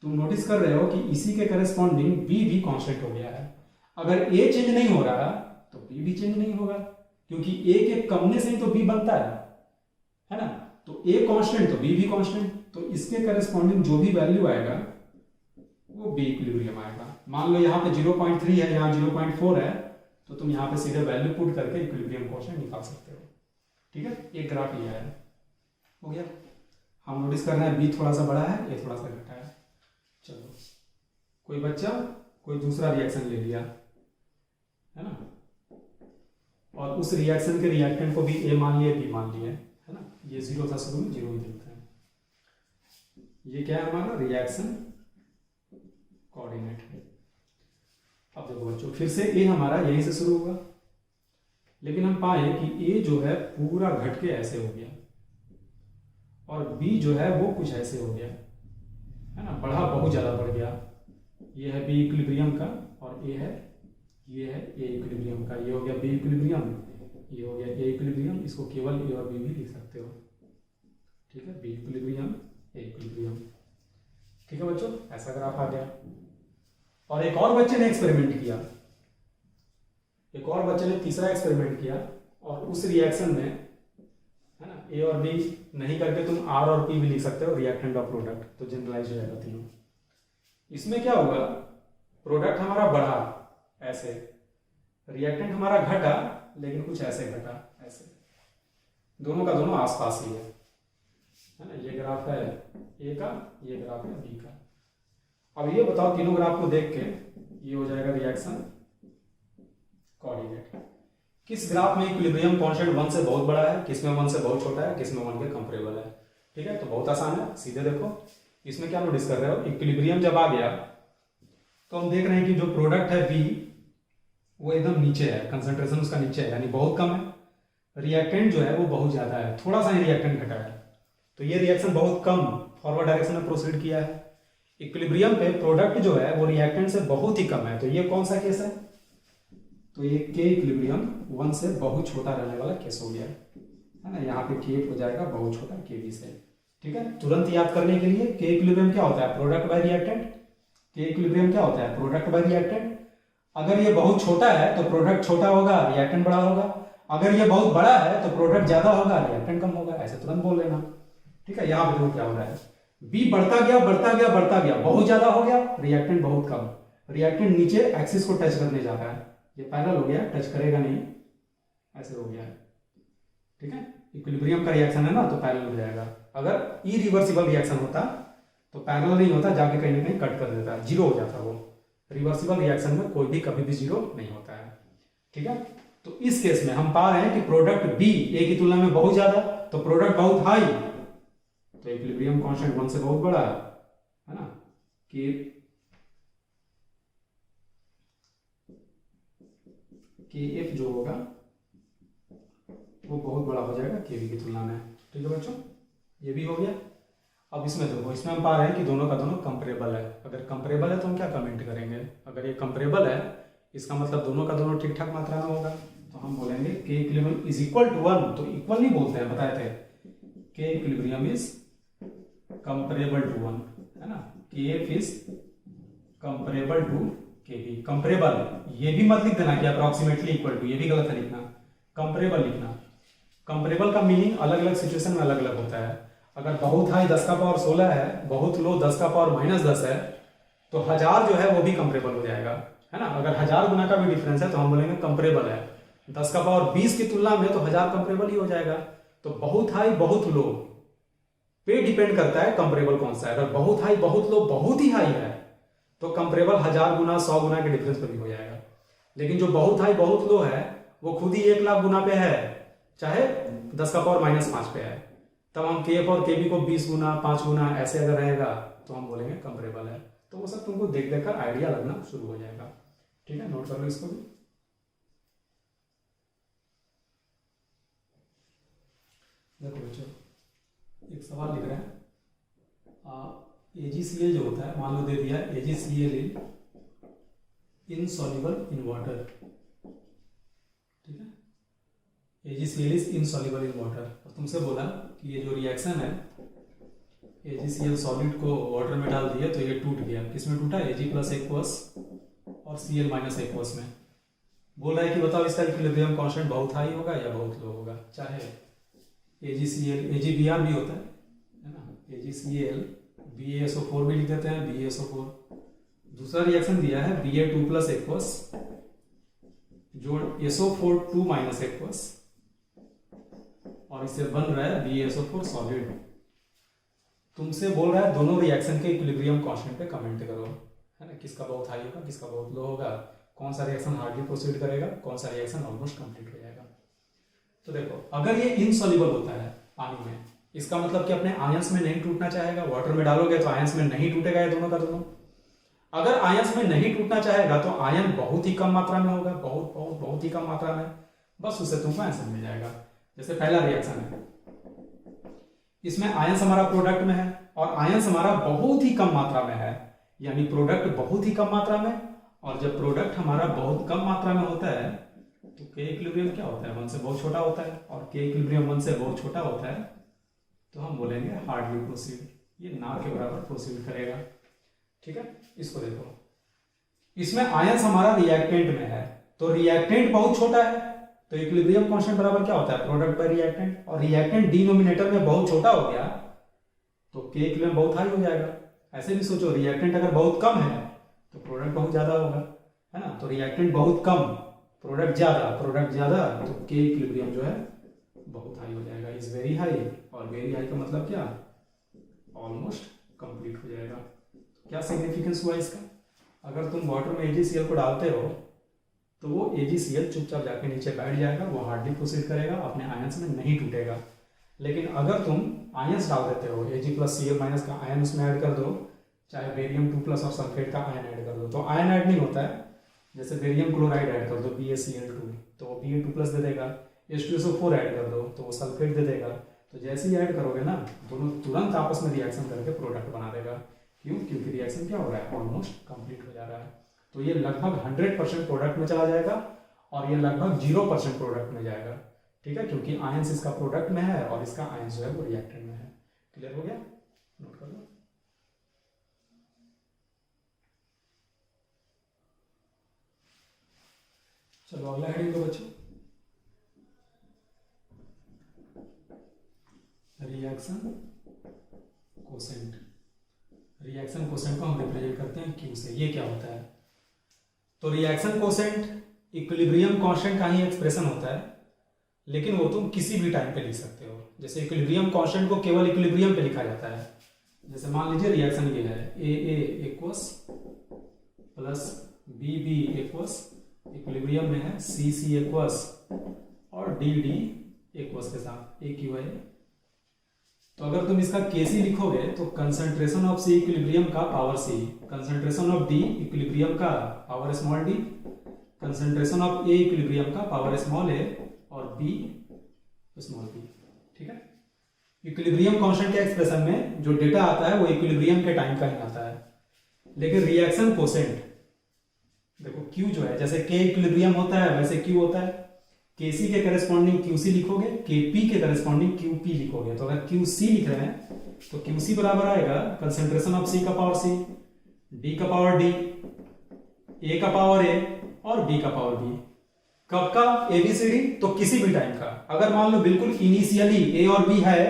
तुम नोटिस कर रहे हो कि इसी के करस्पॉन्डिंग बी भी कांस्टेंट हो गया है। अगर ए चेंज नहीं हो रहा तो बी भी चेंज नहीं होगा, क्योंकि ए के कमने से ही तो बी बनता है ना। तो ए कांस्टेंट तो बी भी कांस्टेंट, तो इसके करस्पॉन्डिंग जो भी वैल्यू आएगा वो बी इक्विलिब्रियम आएगा। मान लो यहाँ पे 0.3 है, यहाँ 0.4 है, तो तुम यहाँ पे सीधे वैल्यू पुट करके इक्विलिब्रियम कांस्टेंट निकाल सकते हो। ठीक है, एक ग्राफ ये है, हो गया। हम नोटिस कर रहे हैं बी थोड़ा सा बड़ा है, ये थोड़ा सा घटा है। चलो कोई बच्चा कोई दूसरा रिएक्शन ले लिया, है ना, और उस रिएक्शन के रिएक्टेंट को भी ए मान लिए, बी मान लिए, है ना। ये 0 था शुरू में, 0 ही दिखता है। ये क्या है हमारा रिएक्शन कोऑर्डिनेट। अब देखो बच्चों, फिर से ए हमारा यहीं से शुरू होगा, लेकिन हम पाए कि ए जो है पूरा घट के ऐसे हो गया, और बी जो है वो कुछ ऐसे हो गया, है ना, बढ़ा, बहुत ज्यादा बढ़ गया। ये है बी इक्विलिब्रियम का, और ये है ए इक्विलिब्रियम का। ये हो गया बी इक्विलिब्रियम, ये हो गया ए इक्विलिब्रियम। इसको केवल ए और बी भी लिख सकते हो। ठीक है, बी इक्विलिब्रियम, ए इक्विलिब्रियम। ठीक है बच्चों, ऐसा ग्राफ आ गया। और एक और बच्चे ने एक्सपेरिमेंट किया, एक और बच्चे ने तीसरा एक्सपेरिमेंट किया, और उस रिएक्शन में, है ना, ए और बी नहीं करके तुम आर और पी भी लिख सकते हो, रिएक्टेंट और प्रोडक्ट, तो जनरलाइज हो जाएगा तीनों। इसमें क्या होगा, प्रोडक्ट हमारा बढ़ा ऐसे, रिएक्टेंट हमारा घटा लेकिन कुछ ऐसे घटा, ऐसे, दोनों का दोनों आसपास ही है ना। ये ग्राफ है ए का, ये ग्राफ है बी का। अब ये बताओ तीनों ग्राफ को देख के ये हो जाएगा रिएक्शन कोऑर्डिनेट। किस ग्राफ में इक्विलिब्रियम कांस्टेंट 1 से बहुत बड़ा है, किसमें 1 से बहुत छोटा है, किसमें 1 के कंपेरेबल है। ठीक है, तो बहुत आसान है, सीधे देखो। इसमें क्या नोटिस कर रहे हो, इक्विलिब्रियम जब आ गया तो हम देख रहे हैं कि जो प्रोडक्ट है बी वो एकदम नीचे है, कंसंट्रेशन उसका नीचे है, यानी बहुत कम है। रिएक्टेंट जो है वो बहुत ज्यादा है, थोड़ा सा ही रिएक्टेंट घटा है, तो ये रिएक्शन बहुत कम फॉरवर्ड डायरेक्शन में प्रोसीड किया है। इक्विलिब्रियम पे प्रोडक्ट जो है वो रिएक्टेंट से बहुत ही कम है, तो ये कौन सा केस है, तो ये के इक्विलिब्रियम 1 से बहुत छोटा रहने वाला केस हो गया, है ना। यहाँ पे के हो जाएगा बहुत छोटा के बी से। ठीक है, तुरंत याद करने के लिए के इक्विलिब्रियम क्या होता है, प्रोडक्ट बाय रिएक्टेंट। के इक्विलिब्रियम क्या होता है, प्रोडक्ट बाय रिएक्टेंट। अगर ये बहुत छोटा है तो प्रोडक्ट छोटा होगा, रिएक्टेंट बड़ा होगा। अगर ये बहुत बड़ा है तो प्रोडक्ट ज्यादा होगा, रिएक्टेंट कम होगा, ऐसे तुरंत बोल लेना। ठीक है, यहाँ पे देखो क्या हो रहा है, बी बढ़ता गया बढ़ता गया बढ़ता गया, बहुत ज्यादा हो गया, रिएक्टेंट बहुत कम, रिएक्टेंट नीचे एक्सिस को टच करने जा रहा है, ये पैरेलल हो गया, टच करेगा नहीं, ऐसे हो गया, ठीक है। इक्विलिब्रियम का रिएक्शन है ना, तो पैरेलल हो जाएगा। अगर इरिवर्सिबल रिएक्शन होता तो पैरेलल नहीं होता, जाके कहीं ना कहीं कट कर देता, जीरो हो जाता वो। रिवर्सिबल रिएक्शन में कोई भी कभी भी जीरो नहीं होता है, ठीक है। तो इस केस में हम पा रहे हैं कि प्रोडक्ट बी ए की तुलना में बहुत ज्यादा, तो प्रोडक्ट बहुत हाई, तो इक्विलिब्रियम कांस्टेंट 1 से बहुत बड़ा है ना, कि एफ जो होगा वो बहुत बड़ा हो जाएगा के बी की तुलना में, ठीक है बच्चों। ये भी हो गया। अब इसमें देखो, इसमें हम पा रहे हैं कि दोनों का दोनों कंपेरेबल है। अगर कंपेरेबल है तो हम क्या कमेंट करेंगे, अगर ये कंपेरेबल है इसका मतलब दोनों का दोनों ठीक ठाक मात्रा में होगा, तो हम बोलेंगे के इक्विलिब्रियम इज इक्वल टू 1, तो इक्वल नहीं बोलते हैं, बताए थे, के इक्विलिब्रियम इज कंपेरेबल टू 1, है ना, के एफ इज कंपेरेबल टू के बी। कंपेरेबल ये भी मत लिख देना कि अप्रॉक्सीमेटली इक्वल टू, ये भी गलत है लिखना, कंपेरेबल लिखना। कंपेरेबल का मीनिंग अलग अलग सिचुएशन में अलग अलग होता है। अगर बहुत हाई 10 का पावर 16 है, बहुत लो 10 का पावर -10 है, तो 1000 जो है वो भी कंपेरेबल हो जाएगा, है ना। अगर 1000 गुना का भी डिफरेंस है तो हम बोलेंगे कंपेरेबल है। 10 का पावर 20 की तुलना में तो 1000 कंपेरेबल ही हो जाएगा। तो बहुत हाई बहुत लो पे डिपेंड करता है कंपेरेबल कौन सा है। अगर बहुत हाई बहुत लो बहुत ही हाई है तो कंपेरेबल 1000 गुना 100 गुना के डिफरेंस पर भी हो जाएगा। लेकिन जो बहुत हाई बहुत लो है वो खुद ही 1 लाख गुना पे है, चाहे 10 का पावर -5 पे है, तब हम के एफ और के बी को 20 गुना 5 गुना ऐसे अगर रहेगा तो हम बोलेंगे कंपेरेबल है। तो वो सब तुमको देख देख कर आइडिया लगना शुरू हो जाएगा, ठीक है। नोट कर लो इसको भी। देखो बच्चों, एक सवाल लिख रहे हैं, AgCl जो होता है, मान लो दे दिया AgCl इनसॉल्युबल इन वाटर, ठीक है। AgCl is insoluble in water, और तुमसे बोला कि ये जो रिएक्शन है AgCl सॉलिड को वाटर में डाल दिया तो ये टूट गया। किसमें टूटा, Ag + aqueous और Cl - aqueous में। बोल रहा है कि बताओ इसका इक्विलिब्रियम कांस्टेंट बहुत हाई होगा या बहुत लो होगा। चाहे AgCl AgBr भी होता है ना, AgCl BaSO4 भी लिख देते हैं, BaSO4। दूसरा रिएक्शन दिया है Ba2 + aqueous जोड़ SO4 2 - aqueous, और इससे बन रहा है BaSO4 सॉलिड। तुमसे बोल रहा है दोनों रिएक्शन के इक्विलिब्रियम कांस्टेंट पे कमेंट करो, है ना, किसका बहुत हाई होगा किसका बहुत लो होगा, कौन सा रिएक्शन हार्डली प्रोसीड करेगा, कौन सा रिएक्शन ऑलमोस्ट कंप्लीट हो जाएगा। तो देखो, अगर ये इनसॉल्युबल होता है पानी में, इसका मतलब कि अपने आयंस में नहीं टूटना चाहेगा। वाटर में डालोगे तो आयंस में नहीं टूटेगा ये दोनों का दोनों। अगर आयंस में नहीं टूटना चाहेगा तो आयन बहुत ही कम मात्रा में होगा, बहुत बहुत बहुत ही कम मात्रा में, बस उससे तुमको आंसर मिल जाएगा। जैसे पहला रिएक्शन है, इसमें आयंस हमारा प्रोडक्ट में है और आयंस हमारा बहुत ही कम मात्रा में है, यानी प्रोडक्ट बहुत ही कम मात्रा में। और जब प्रोडक्ट हमारा बहुत कम मात्रा में होता है तो के इक्विलिब्रियम क्या होता है, 1 से बहुत छोटा होता है, और के इक्विलिब्रियम 1 से बहुत छोटा होता है, तो हम बोलेंगे हार्डली प्रोसीड, ये ना के बराबर प्रोसीड करेगा, ठीक है। इसको देखो, इसमें आयंस हमारा रिएक्टेंट में है, तो रिएक्टेंट बहुत छोटा है, तो इक्विलिब्रियम कांस्टेंट बराबर क्या होता है, प्रोडक्ट बाय रिएक्टेंट, और रिएक्टेंट डिनोमिनेटर में बहुत छोटा हो गया तो के इक्विलिब्रियम बहुत हाई हो जाएगा। ऐसे भी सोचो, रिएक्टेंट अगर बहुत कम है तो प्रोडक्ट बहुत ज्यादा होगा, है ना। तो रिएक्टेंट बहुत कम प्रोडक्ट ज्यादा, तो के इक्विलिब्रियम जो है बहुत हाई हो जाएगा, इज वेरी हाई। और वेरी हाई का मतलब क्या, ऑलमोस्ट कंप्लीट हो जाएगा। क्या सिग्निफिकेंस हुआ इसका, अगर तुम वाटर में AgCl को डालते हो तो वो AgCl चुपचाप जाके नीचे बैठ जाएगा, वो हार्डली प्रोसीड करेगा, अपने आयंस में नहीं टूटेगा। लेकिन अगर तुम आयंस डाल देते हो, Ag + Cl- का आयन उसमें ऐड कर दो, चाहे बेरियम 2+ और सल्फेट का आयन ऐड कर दो, तो आयन ऐड नहीं होता है। जैसे बेरियम क्लोराइड ऐड कर दो BaCl2 तो वो Ba2+ दे देगा, H2SO4 ऐड कर दो तो वो सल्फेट दे देगा। तो जैसे ही ऐड करोगे ना, दोनों तुरंत आपस में रिएक्शन करके प्रोडक्ट बना देगा। क्यों, क्योंकि रिएक्शन क्या हो रहा है, ऑलमोस्ट कंप्लीट हो जा रहा है। तो ये लगभग 100% प्रोडक्ट में चला जाएगा और ये लगभग 0% प्रोडक्ट में जाएगा, ठीक है, क्योंकि आयंस इसका प्रोडक्ट में है और इसका आयंस जो है वो रिएक्टेंट में है। क्लियर हो गया, नोट कर लो। चलो अगला हेडिंग दो बच्चों, रिएक्शन कोसेंट। रिएक्शन कोसेंट को हम रिप्रेजेंट करते हैं क्यू से। ये क्या होता है, तो रिएक्शन कोसेंट इक्विलिब्रियम कांस्टेंट का ही एक्सप्रेशन होता है, लेकिन वो तुम किसी भी टाइम पे लिख सकते हो। जैसे इक्विलिब्रियम कांस्टेंट को केवल इक्विलिब्रियम पे लिखा जाता है। जैसे मान लीजिए रिएक्शन ये है A aqueous plus B aqueous, equilibrium में है सी इक्वस और डी इक्वस के साथ ए क्यू है। तो अगर तुम इसका केसी लिखोगे तो कंसंट्रेशन ऑफ सी इक्विलिब्रियम का power C, concentration of D equilibrium का power small D, concentration of A equilibrium का पावर स्मॉल ए और बी स्मॉल बी। ठीक है, इक्विलिब्रियम कांस्टेंट के एक्सप्रेशन में जो डेटा आता है वो इक्विलिब्रियम के टाइम का ही आता है। लेकिन रिएक्शन कोसेंट देखो Q जो है, जैसे K इक्विलिब्रियम होता है वैसे Q होता है। Kc के करेस्पॉन्डिंग QC लिखोगे, Kp के करेस्पॉन्डिंग QP लिखोगे। तो अगर QC लिख रहे हैं तो QC बराबर आएगा कंसंट्रेशन ऑफ C का पावर C, D का पावर D, A का पावर A और B का पावर B। कब का? ABCD, तो किसी भी टाइम का। अगर मान लो बिल्कुल इनिशियली A और B है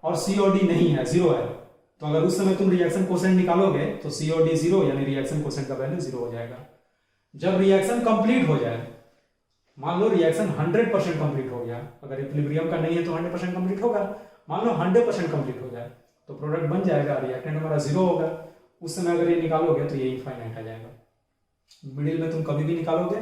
और C और D नहीं है, जीरो है, तो अगर उस समय तुम रिएक्शन कोसेंट निकालोगे तो C और D जीरो, यानी रिएक्शन कोसेंट का वैल्यू जीरो हो जाएगा। जब रिएक्शन कंप्लीट हो जाए, मान लो रिएक्शन 100% कंप्लीट हो गया, अगर इक्विलिब्रियम का नहीं है तो 100% कंप्लीट होगा, मान लो 100% कंप्लीट हो जाए तो प्रोडक्ट बन जाएगा, रिएक्टेंट हमारा जीरो होगा। उस समय अगर ये निकालोगे तो ये इनफाइनाइट आ जाएगा। मिडिल में तुम कभी भी निकालोगे,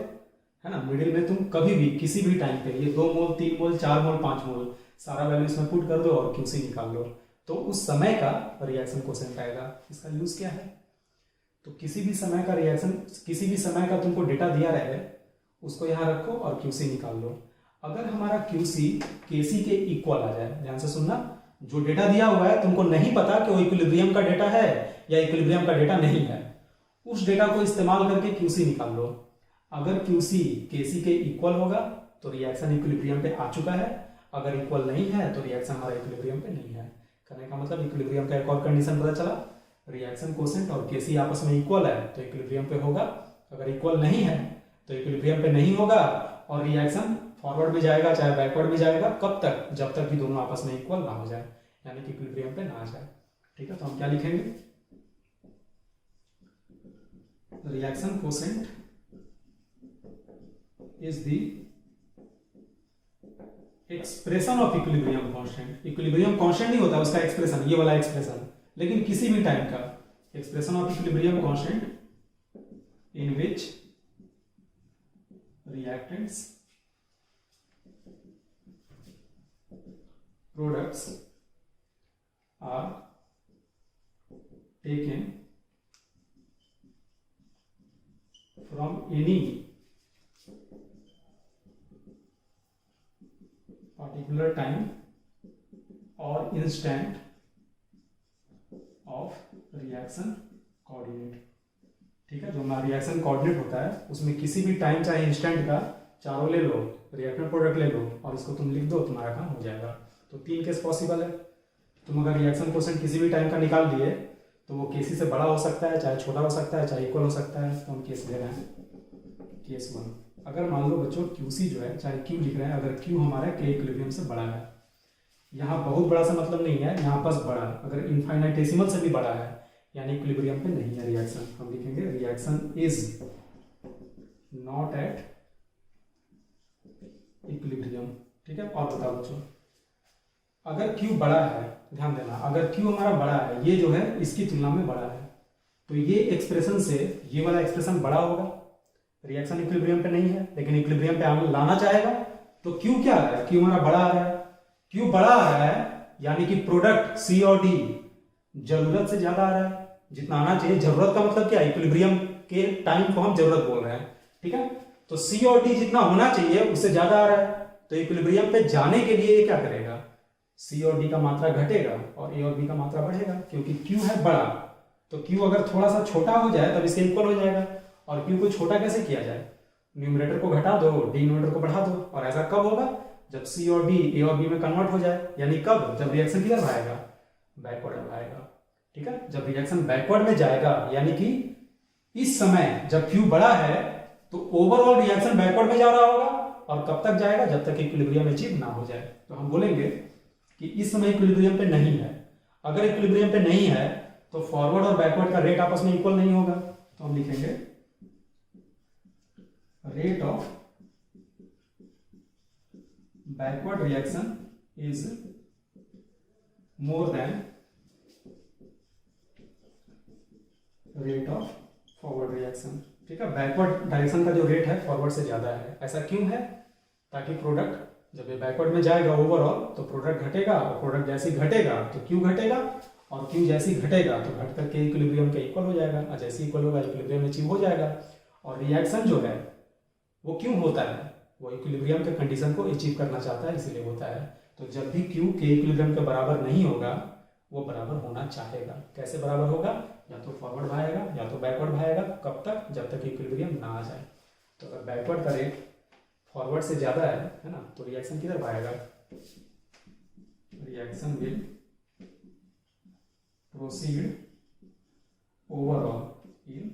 है ना, मिडिल में तुम कभी भी किसी भी टाइम पे ये 2 मोल 3 मोल 4 मोल 5 मोल सारा वैल्यू इसमें पुट कर दो और QC निकाल लो, तो उस समय का रिएक्शन कोसेंट आएगा। इसका यूज क्या है? तो किसी भी समय का रिएक्शन, किसी भी समय का तुमको डेटा दिया रहे उसको यहां रखो और QC निकाल लो। अगर हमारा QC KC के इक्वल आ जाए, ध्यान से सुनना, जो डेटा दिया हुआ है तुमको नहीं पता कि वो इक्विलिब्रियम का डेटा है या इक्विलिब्रियम का डेटा नहीं है, उस डेटा को इस्तेमाल करके QC निकाल लो। अगर QC KC के इक्वल होगा तो रिएक्शन इक्विलिब्रियम पे आ चुका है, अगर इक्वल नहीं है तो रिएक्शन हमारा इक्विलिब्रियम पे नहीं है। कहने का मतलब इक्विलिब्रियम का एक और कंडीशन पता चला, रिएक्शन कोसेंट और KC आपस में इक्वल है तो इक्विलिब्रियम पे होगा, अगर इक्वल नहीं है तो इक्विलिब्रियम पे नहीं होगा और रिएक्शन फॉरवर्ड भी जाएगा चाहे बैकवर्ड भी जाएगा। कब तक? जब तक कि दोनों आपस में इक्वल ना हो जाए, यानी कि इक्विलिब्रियम पे ना आ जाए। ठीक है, तो हम क्या लिखेंगे? Reaction quotient is the expression of equilibrium constant. Equilibrium constant नहीं होता उसका एक्सप्रेशन, ये वाला एक्सप्रेशन, लेकिन किसी भी टाइम का expression of equilibrium constant in which reactants products are taken from any particular time or instant of reaction coordinate। ठीक है, जो हमारा रिएक्शन कोऑर्डिनेट होता है उसमें किसी भी टाइम चाहे इंस्टेंट का चारों ले लो, रिएक्टेंट प्रोडक्ट ले लो और इसको तुम लिख दो, तुम्हारा काम हो जाएगा। तो 3 केस पॉसिबल है। तुम अगर रिएक्शन कोसेंट किसी भी टाइम का निकाल दिए तो वो KC से बड़ा हो सकता है, चाहे छोटा हो सकता है, चाहे इक्वल हो सकता है। तो हम केस ले रहे हैं केस 1। अगर मान लो बच्चों QC जो है, चाहे Q लिख रहे हैं, अगर Q हमारा K इक्विलिब्रियम से बड़ा है, यहाँ बहुत बड़ा सा मतलब नहीं है, यहाँ पास बड़ा, अगर इनफाइनाइटेसिमल से भी बड़ा है यानी इक्विलिब्रियम पे नहीं है रिएक्शन, हम लिखेंगे reaction is not at equilibrium. ठीक है, और बताओ बच्चों, अगर Q बड़ा है, ध्यान देना, अगर Q हमारा बड़ा है, ये जो है इसकी तुलना में बड़ा है, तो ये एक्सप्रेशन से ये वाला एक्सप्रेशन बड़ा होगा। रिएक्शन इक्विलिब्रियम पे नहीं है लेकिन इक्विलिब्रियम पे लाना चाहेगा तो Q क्या आ रहा है? Q हमारा बड़ा आ रहा है। Q बड़ा आ रहा है यानी कि प्रोडक्ट C और D जरूरत से ज्यादा आ रहा है, जितना आना चाहिए। जरूरत का मतलब क्या है? इक्विलिब्रियम के टाइम को हम जरूरत बोल रहे हैं। ठीक है, तो C और D जितना होना चाहिए उससे ज्यादा आ रहा है, तो इक्विलिब्रियम पे जाने के लिए ये क्या करेगा? C और D का मात्रा घटेगा और A और B का मात्रा बढ़ेगा, क्योंकि Q है बड़ा। तो Q अगर थोड़ा सा छोटा हो जाए तब इसके इक्वल हो जाएगा। और Q को छोटा कैसे किया जाए? न्यूमरेटर को घटा दो, डिनोमिनेटर को बढ़ा दो। और ऐसा कब होगा? जब C और D A और B में कन्वर्ट हो जाए। यानी कब? जब रिएक्शन किधर आएगा? बैकवर्ड में आएगा। ठीक है, जब रिएक्शन बैकवर्ड में जाएगा यानी कि इस समय जब Q बड़ा है तो ओवरऑल रिएक्शन बैकवर्ड में जा रहा होगा। और कब तक जाएगा? जब तक इक्विलिब्रियम अचीव ना हो जाए। तो हम बोलेंगे कि इस समय इक्विलिब्रियम पे नहीं है। अगर इक्विलिब्रियम पे नहीं है तो फॉरवर्ड और बैकवर्ड का रेट आपस में इक्वल नहीं होगा। तो हम लिखेंगे rate of backward reaction is more than rate of forward reaction. ठीक है, बैकवर्ड डायरेक्शन का जो रेट है फॉरवर्ड से ज़्यादा है। ऐसा क्यों है? ताकि प्रोडक्ट जब ये बैकवर्ड में जाएगा ओवरऑल तो प्रोडक्ट घटेगा, और प्रोडक्ट जैसे ही घटेगा तो क्यू घटेगा, और क्यू जैसे ही घटेगा तो घट करके इक्विलिब्रियम के इक्वल हो जाएगा, और जैसे इक्वल होगा इक्विलिब्रियम अचीव हो जाएगा। और रिएक्शन जो है वो क्यों होता है? वो इक्विलिब्रियम के कंडीशन को अचीव करना चाहता है, इसीलिए होता है। तो जब भी क्यू के इक्विलिब्रियम के बराबर नहीं होगा वो बराबर होना चाहेगा। कैसे बराबर होगा? या तो फॉरवर्ड भागेगा या तो बैकवर्ड भागेगा। कब तक? जब तक इक्विलिब्रियम ना आ जाए। तो अगर बैकवर्ड का रेट फॉरवर्ड से ज़्यादा है ना, तो रिएक्शन किधर भागेगा? Reaction will proceed overall in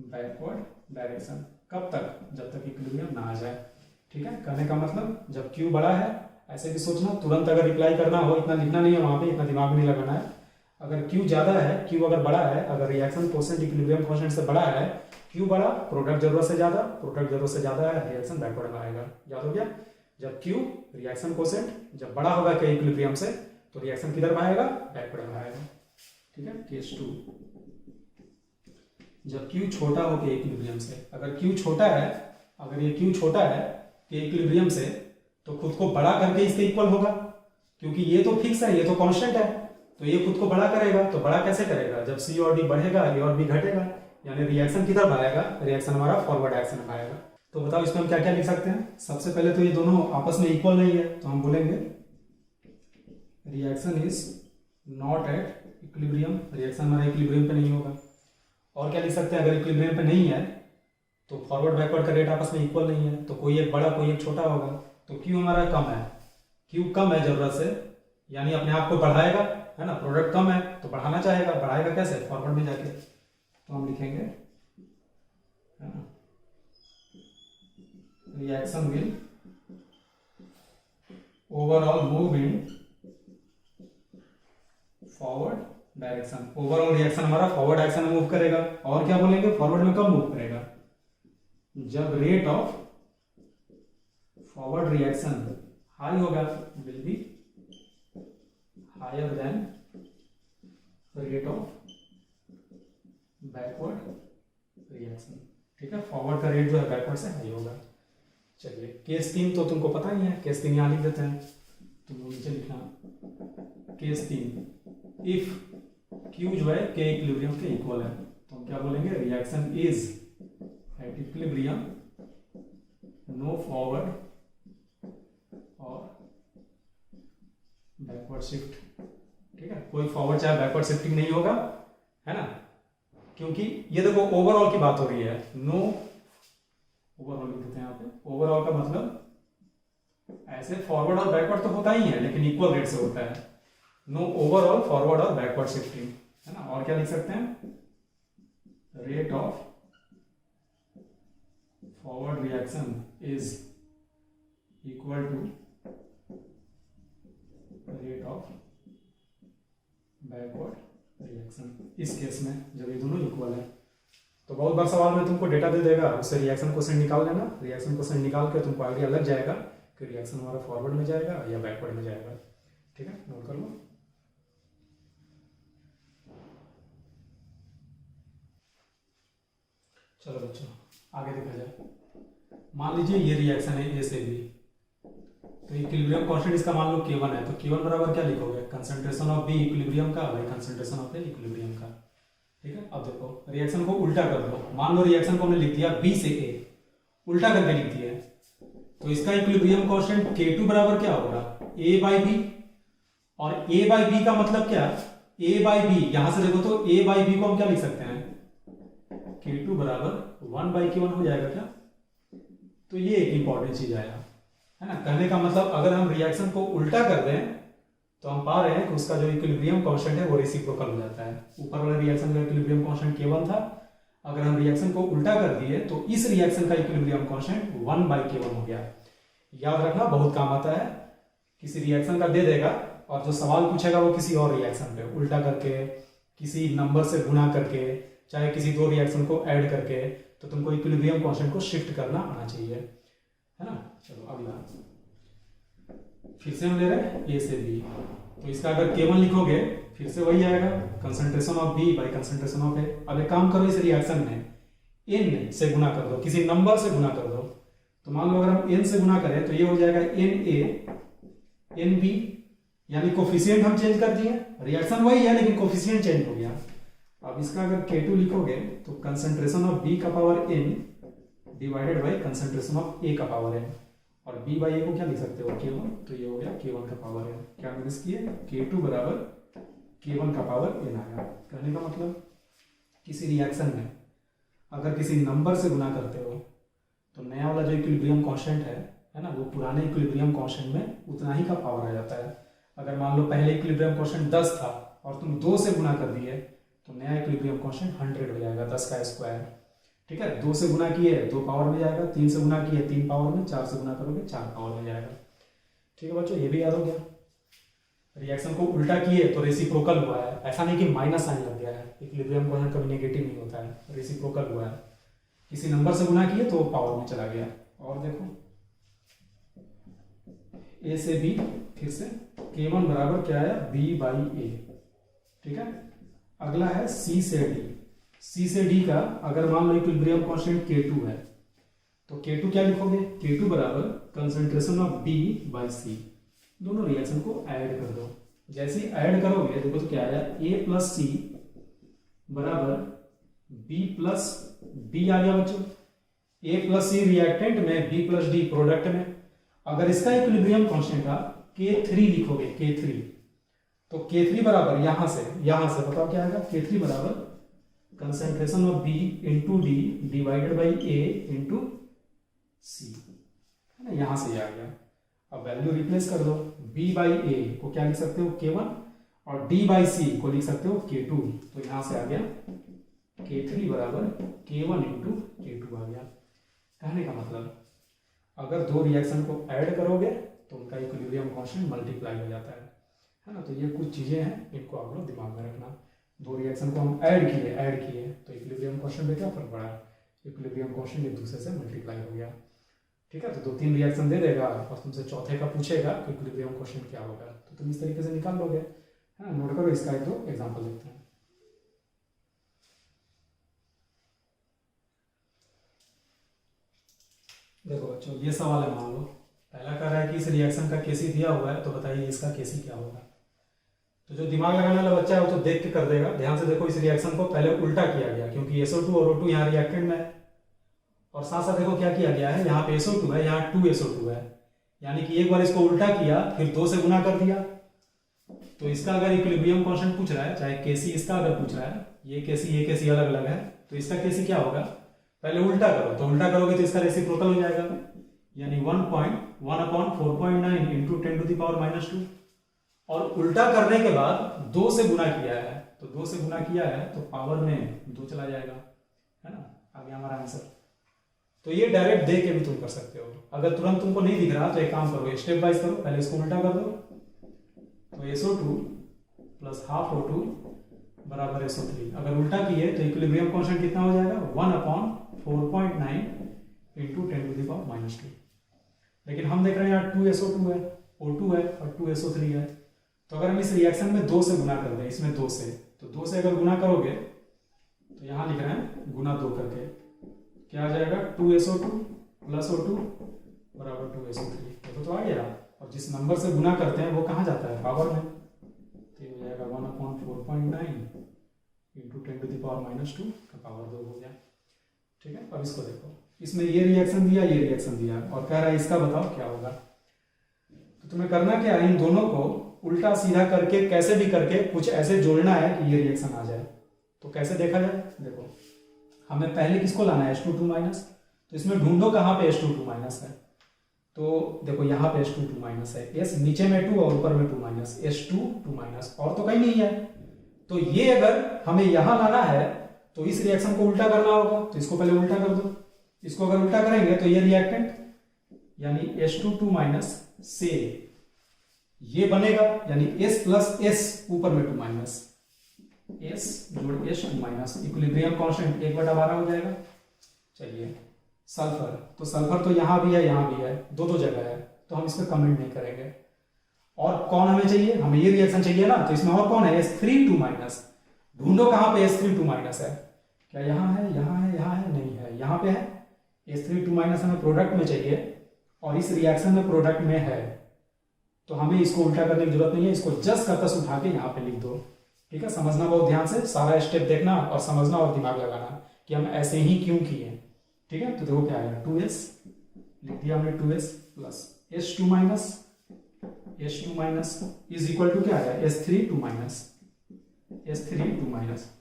backward direction. कब तक? जब तक इक्विलिब्रियम ना आ जाए। ठीक है, कहने का मतलब जब क्यू बड़ा है, ऐसे भी सोचना, तुरंत अगर रिप्लाई करना हो, इतना लिखना नहीं है वहाँ पे, इतना दिमाग नहीं लगाना है। अगर क्यू ज़्यादा है, क्यू अगर बड़ा है, अगर रिएक्शन कोसेंट इक्विलिब्रियम कोसेंट से बड़ा है, क्यू बड़ा, प्रोडक्ट जरूरत से ज़्यादा, प्रोडक्ट जरूरत से ज़्यादा है, रिएक्शन बैकवर्ड में आएगा। याद हो गया? जब क्यू रिएक्शन कोसेंट जब बड़ा होगा के इक्विलिब्रियम से, तो रिएक्शन किधर में आएगा? बैकवर्ड में आएगा। ठीक है, केस 2। जब क्यू छोटा हो के इक्विलिब्रियम से, अगर क्यू छोटा है, अगर ये क्यू छोटा है के इक्विलिब्रियम से, तो खुद को बड़ा करके इसके इक्वल होगा, क्योंकि ये तो फिक्स है, ये तो कांस्टेंट है, तो ये खुद को बड़ा करेगा। तो बड़ा कैसे करेगा? जब सी और डी बढ़ेगा ए और बी घटेगा, यानी रिएक्शन किधर भागेगा? रिएक्शन हमारा फॉरवर्ड एक्शन में आएगा। तो बताओ इसमें हम क्या क्या लिख सकते हैं? सबसे पहले तो ये दोनों आपस में इक्वल नहीं है, तो हम बोलेंगे reaction is not at equilibrium, reaction हमारा इक्विलिब्रियम पे नहीं होगा। और क्या लिख सकते हैं? अगर इक्विलिब्रियम पे नहीं है तो फॉरवर्ड बैकवर्ड का रेट आपस में इक्वल नहीं है, तो कोई एक बड़ा कोई एक छोटा होगा। तो क्यू हमारा कम है, क्यू कम है जरूरत से, यानी अपने आप को बढ़ाएगा, है ना, प्रोडक्ट कम है तो बढ़ाना चाहेगा। बढ़ाएगा कैसे? फॉरवर्ड में जाके। तो हम लिखेंगे, है ना, reaction will overall move in forward direction. Overall reaction हमारा फॉरवर्ड डायरेक्शन में मूव करेगा। और क्या बोलेंगे? फॉरवर्ड में कब मूव करेगा? जब rate of forward reaction high होगा, will be higher than rate of backward reaction. ठीक है, फॉरवर्ड का रेट जो है बैकवर्ड से हाई होगा। चलिए, केस 3 तो तुमको पता ही है, केस 3 यहाँ लिख देते हैं, तुम नीचे लिखना केस 3। इफ क्यू जो है के इक्विलिब्रियम के इक्वल है, तो हम क्या बोलेंगे? Reaction is at equilibrium, no forward और बैकवर्ड शिफ्ट। ठीक है, कोई फॉरवर्ड चाहे बैकवर्ड शिफ्टिंग नहीं होगा, है ना, क्योंकि ये देखो ओवरऑल की बात हो रही है। नो ओवरऑल लिख देते हैं यहाँ पे। ओवरऑल का मतलब ऐसे फॉरवर्ड और बैकवर्ड तो होता ही है, लेकिन इक्वल रेट से होता है। नो ओवरऑल फॉरवर्ड और बैकवर्ड शिफ्टिंग, है ना। और क्या लिख सकते हैं? Rate of forward reaction is equal to rate of backward reaction. इस केस में जब ये दोनों इक्वल है, तो बहुत बार सवाल में तुमको डेटा दे देगा, उससे रिएक्शन कोसेंट निकाल लेना। रिएक्शन कोसेंट निकाल के तुमको आइडिया लग जाएगा कि रिएक्शन हमारा फॉरवर्ड में जाएगा या बैकवर्ड में जाएगा। ठीक है, नोट कर लो। चलो बच्चों, आगे देखा जाए। मान लीजिए ये रिएक्शन है ए से बी, तो इक्विलिब्रियम कांस्टेंट इसका मान लो K1 है, तो K1 बराबर क्या लिखोगे? कंसंट्रेशन ऑफ बी इक्विलिब्रियम का by concentration of A equilibrium का। ठीक है, अब देखो रिएक्शन को उल्टा कर दो। मान लो रिएक्शन को हमने लिख दिया B से A, उल्टा करके लिख दिया है, तो इसका इक्विलिब्रियम कांस्टेंट K2 बराबर क्या होगा? A by B. और A बाई बी का मतलब क्या? A बाई बी, यहां से देखो तो A बाई बी को हम क्या लिख सकते हैं? K2 बराबर 1 बाई K1 हो जाएगा क्या? तो ये एक इंपॉर्टेंट चीज आया, है ना। कहने का मतलब अगर हम रिएक्शन को उल्टा कर दें तो हम पा रहे हैं कि उसका जो इक्विलिब्रियम कांस्टेंट है वो रेसिप्रोकल हो जाता है। ऊपर वाले रिएक्शन का इक्विलिब्रियम कांस्टेंट K1 था, अगर हम रिएक्शन को उल्टा कर दिए तो इस रिएक्शन का इक्विलिब्रियम कांस्टेंट 1 बाई K1 हो गया। याद रखना, बहुत काम आता है। किसी रिएक्शन का दे देगा और जो सवाल पूछेगा वो किसी और रिएक्शन पे उल्टा करके, किसी नंबर से गुणा करके, चाहे किसी दो रिएक्शन को ऐड करके, तो तुमको इक्विलिब्रियम कांस्टेंट को शिफ्ट करना आना चाहिए, है ना। चलो अगला, फिर से हम ले रहे हैं ए से बी, तो इसका अगर K1 लिखोगे फिर से वही आएगा concentration of B by concentration of A. अब एक काम करो, इस रिएक्शन में n से गुना कर दो, किसी नंबर से गुना कर दो। तो मान लो अगर हम n से गुना करें तो ये हो जाएगा Na Nb, यानी कोफिशिएंट हम चेंज कर दिए, रिएक्शन वही है लेकिन कोफिशिएंट चेंज हो गया। अब इसका अगर K2 लिखोगे तो कंसंट्रेशन ऑफ B का power n divided by concentration of A का पावर n, और B बाई A को क्या लिख सकते हो K1, तो ये हो गया K1 का पावर n। क्या नोटिस किए, K2 बराबर K1 का पावर n आया। कहने का मतलब किसी रिएक्शन में अगर किसी नंबर से गुना करते हो तो नया वाला जो इक्विलिब्रियम कांस्टेंट है ना, वो पुराने इक्विलिब्रियम कांस्टेंट में उतना ही का पावर आ जाता है। अगर मान लो पहले इक्विलिब्रियम कांस्टेंट 10 था और तुम 2 से गुना कर दिए तो नया इक्विलिब्रियम कांस्टेंट 100 हो जाएगा, 10 का स्क्वायर। ठीक है, 2 से गुना किए 2 पावर में जाएगा, 3 से गुना किए 3 पावर में, 4 से गुना करोगे 4 पावर में जाएगा। ठीक है बच्चों, ये भी याद हो गया। रिएक्शन को उल्टा किए तो रेसिप्रोकल हुआ है, ऐसा नहीं कि माइनस साइन लग गया है, इक्विलिब्रियम कांस्टेंट कभी नेगेटिव नहीं होता है, रेसिप्रोकल हुआ है। किसी नंबर से गुना किए तो पावर में चला गया। और देखो ए से बी, फिर से K1 बराबर क्या आया B बाई ए। ठीक है, अगला है C से D। C से D का अगर मान लो इक्विलिब्रियम कांस्टेंट K2 है तो K2 क्या लिखोगे, K2 बराबर concentration of B by C। दोनों रिएक्शन को ऐड कर दो, जैसे ही ऐड करोगे देखो तो क्या आया, A प्लस C बराबर B प्लस D आ गया बच्चों। A प्लस C रिएक्टेंट में, B प्लस D प्रोडक्ट में। अगर इसका इक्विलिब्रियम कांस्टेंट का K3 लिखोगे, K3, तो K3 बराबर यहां से बताओ क्या आएगा, K3 बराबर concentration of B into D divided by A into C, है ना, यहां से आ गया। अब वैल्यू रिप्लेस कर दो, B बाई A को क्या लिख सकते हो K1 और D बाई C को लिख सकते हो K2, तो यहां से आ गया K3 बराबर K1 इंटू K2 आ गया। कहने का मतलब अगर दो रिएक्शन को ऐड करोगे तो उनका इक्विलिब्रियम कांस्टेंट मल्टीप्लाई हो जाता है ना। तो ये कुछ चीजें हैं, इनको आप लोग दिमाग में रखना। दो रिएक्शन को हम ऐड किए तो इक्विलिब्रियम कांस्टेंट में क्या फर्क पड़ा, इक्विलिब्रियम कांस्टेंट एक दूसरे से मल्टीप्लाई हो गया। ठीक है, तो 2-3 रिएक्शन दे देगा और तुमसे चौथे का पूछेगा कि इक्विलिब्रियम कांस्टेंट क्या होगा, तो तुम इस तरीके से निकाल लोगे। हाँ, नोट करो, इसका एक दो एग्जाम्पल देखते हैं। देखो बच्चों, ये सवाल है, मान लो पहला कह रहा है कि इस रिएक्शन का केसी दिया हुआ है, तो बताइए इसका केसी क्या होगा। तो जो दिमाग लगाने वाला बच्चा है वो तो देख के कर देगा। ध्यान से देखो, इस रिएक्शन को पहले उल्टा किया गया क्योंकि SO2 और O2 यहाँ रिएक्टेंट में है, और साथ साथ देखो क्या किया गया है, यहाँ पे SO2 है, यहाँ 2SO2 है, यानी कि एक बार इसको उल्टा किया फिर 2 से गुना कर दिया। तो इसका अगर इक्विलिब्रियम कांस्टेंट पूछ रहा है, चाहे केसी इसका अगर पूछ रहा है, ये केसी अलग अलग है, तो इसका केसी क्या होगा, पहले उल्टा करो, तो उल्टा करोगे तो इसका रेसिप्रोकल हो जाएगा, यानी 1.1/4.9 इंटू 10 टू द पावर -2। और उल्टा करने के बाद 2 से गुना किया है, तो 2 से गुना किया है तो पावर में 2 चला जाएगा, है ना, आ गया हमारा आंसर। तो ये डायरेक्ट दे के भी तुम कर सकते हो। अगर तुरंत तुमको नहीं दिख रहा तो एक काम करो, स्टेप वाइज करो, पहले इसको उल्टा कर दो, तो SO2 प्लस हाफ O2 बराबर SO3। अगर उल्टा किए तो इक्विलिब्रियम कांस्टेंट कितना हो जाएगा, 1/4.9 इंटू 10 टू द पावर -2। लेकिन हम देख रहे हैं यहाँ 2SO2 है, O2 है और 2SO3 है, तो अगर हम इस रिएक्शन में 2 से गुना कर दें, इसमें 2 से, तो 2 से अगर गुना करोगे तो यहाँ लिख रहे हैं गुना 2 करके, क्या आ जाएगा, 2SO2 प्लस O2 बराबर 2SO3। तो आ गया, और जिस नंबर से गुना करते हैं वो कहाँ जाता है, पावर में, तो ये हो जाएगा 1/4.9 इंटू 10 टू द पावर -2 का पावर 2 हो गया। ठीक है, अब इसको देखो, इसमें ये रिएक्शन दिया, ये रिएक्शन दिया, और कह रहा है इसका बताओ क्या होगा। तो तुम्हें करना क्या है, इन दोनों को उल्टा सीधा करके कैसे भी करके कुछ ऐसे जोड़ना है कि ये रिएक्शन आ जाए। तो कैसे देखा जाए, देखो हमें पहले किसको लाना है, H2 -, तो इसमें ढूंढो कहाँ पे H2 है। तो देखो यहाँ पे H2 है, S नीचे में 2 और ऊपर में 2 H2 और तो कहीं नहीं है। तो ये अगर हमें यहाँ लाना है तो इस रिएक्शन को उल्टा करना होगा, तो इसको पहले उल्टा कर दो। इसको अगर उल्टा करेंगे तो ये रिएक्टेंट यानी H2 से ये बनेगा, यानी S प्लस S ऊपर में 2 S जोड़ H2 इक्विलिब्रियम कांस्टेंट 1/12 हो जाएगा। चलिए सल्फर, तो सल्फर तो यहाँ भी है, यहाँ भी है, दो जगह है, तो हम इस पर कमेंट नहीं करेंगे। और कौन हमें चाहिए, हमें ये रिएक्शन चाहिए ना, तो इसमें और कौन है, H3 2-। ढूंढो कहाँ पे H3 2- है, क्या यहाँ है, यहाँ है, यहाँ है, नहीं है, यहाँ पे है। H3 2- हमें प्रोडक्ट में चाहिए और इस रिएक्शन में प्रोडक्ट में है, तो हमें इसको उल्टा करने की जरूरत नहीं है, इसको जस्ट कतस उठा के यहाँ पे लिख दो। ठीक है, समझना बहुत ध्यान से, सारा स्टेप देखना और समझना और दिमाग लगाना कि हम ऐसे ही क्यों किए। ठीक है, तो देखो क्या आएगा, 2s लिख दिया हमने, 2s plus H2 is equal to क्या आया, H3 2-।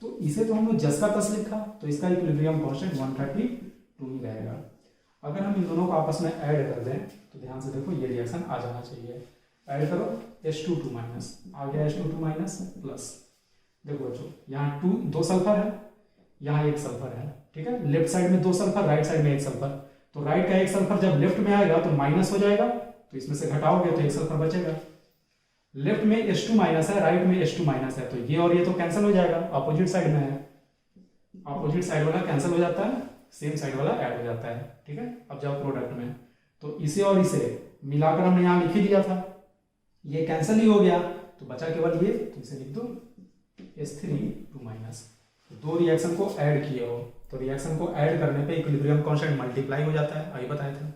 तो इसे तो हमने जस का तस लिखा, तो इसका इक्विलिब्रियम कांस्टेंट 132 ही रहेगा। अगर हम इन दोनों को आपस में ऐड कर दें तो ध्यान से देखो ये रिएक्शन आ जाना चाहिए। ऐड करो, H2 आ गया, H2 प्लस, देखो बच्चों यहाँ 2 सल्फर है, यहाँ 1 सल्फर है। ठीक है, लेफ्ट साइड में 2 सल्फर, राइट साइड में 1 सल्फर, तो राइट का 1 सल्फर जब लेफ्ट में आएगा तो माइनस हो जाएगा, तो इसमें से घटाओगे तो 1 सल्फर बचेगा। लेफ्ट में H2- है, राइट में H2- है, तो ये और ये तो कैंसिल हो जाएगा, अपोजिट साइड में है, अपोजिट साइड वाला कैंसिल हो जाता है, सेम साइड वाला ऐड हो जाता है। ठीक है, अब जाओ प्रोडक्ट में, तो इसे और इसे मिलाकर हमने यहाँ लिख ही दिया था, ये कैंसिल ही हो गया, तो बचा केवल ये, तो इसे लिख दो H3 2-। दो रिएक्शन को ऐड किए हो, तो रिएक्शन को ऐड करने पे इक्विलिब्रियम कांस्टेंट मल्टीप्लाई हो जाता है, अभी बताया था।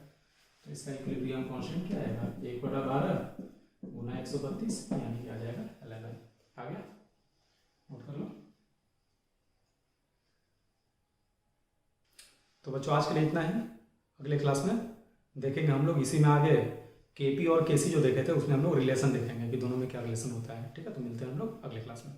तो इसका इक्विलिब्रियम कांस्टेंट क्या आएगा, 1/12 गुना 132, यानी आ जाएगा 11। आ गया, नोट कर लो। तो बच्चों आज के लिए इतना ही, अगले क्लास में देखेंगे हम लोग, इसी में आगे केपी और केसी जो देखे थे उसमें हम लोग रिलेशन देखेंगे कि दोनों में क्या रिलेशन होता है। ठीक है, तो मिलते हैं हम लोग अगले क्लास में।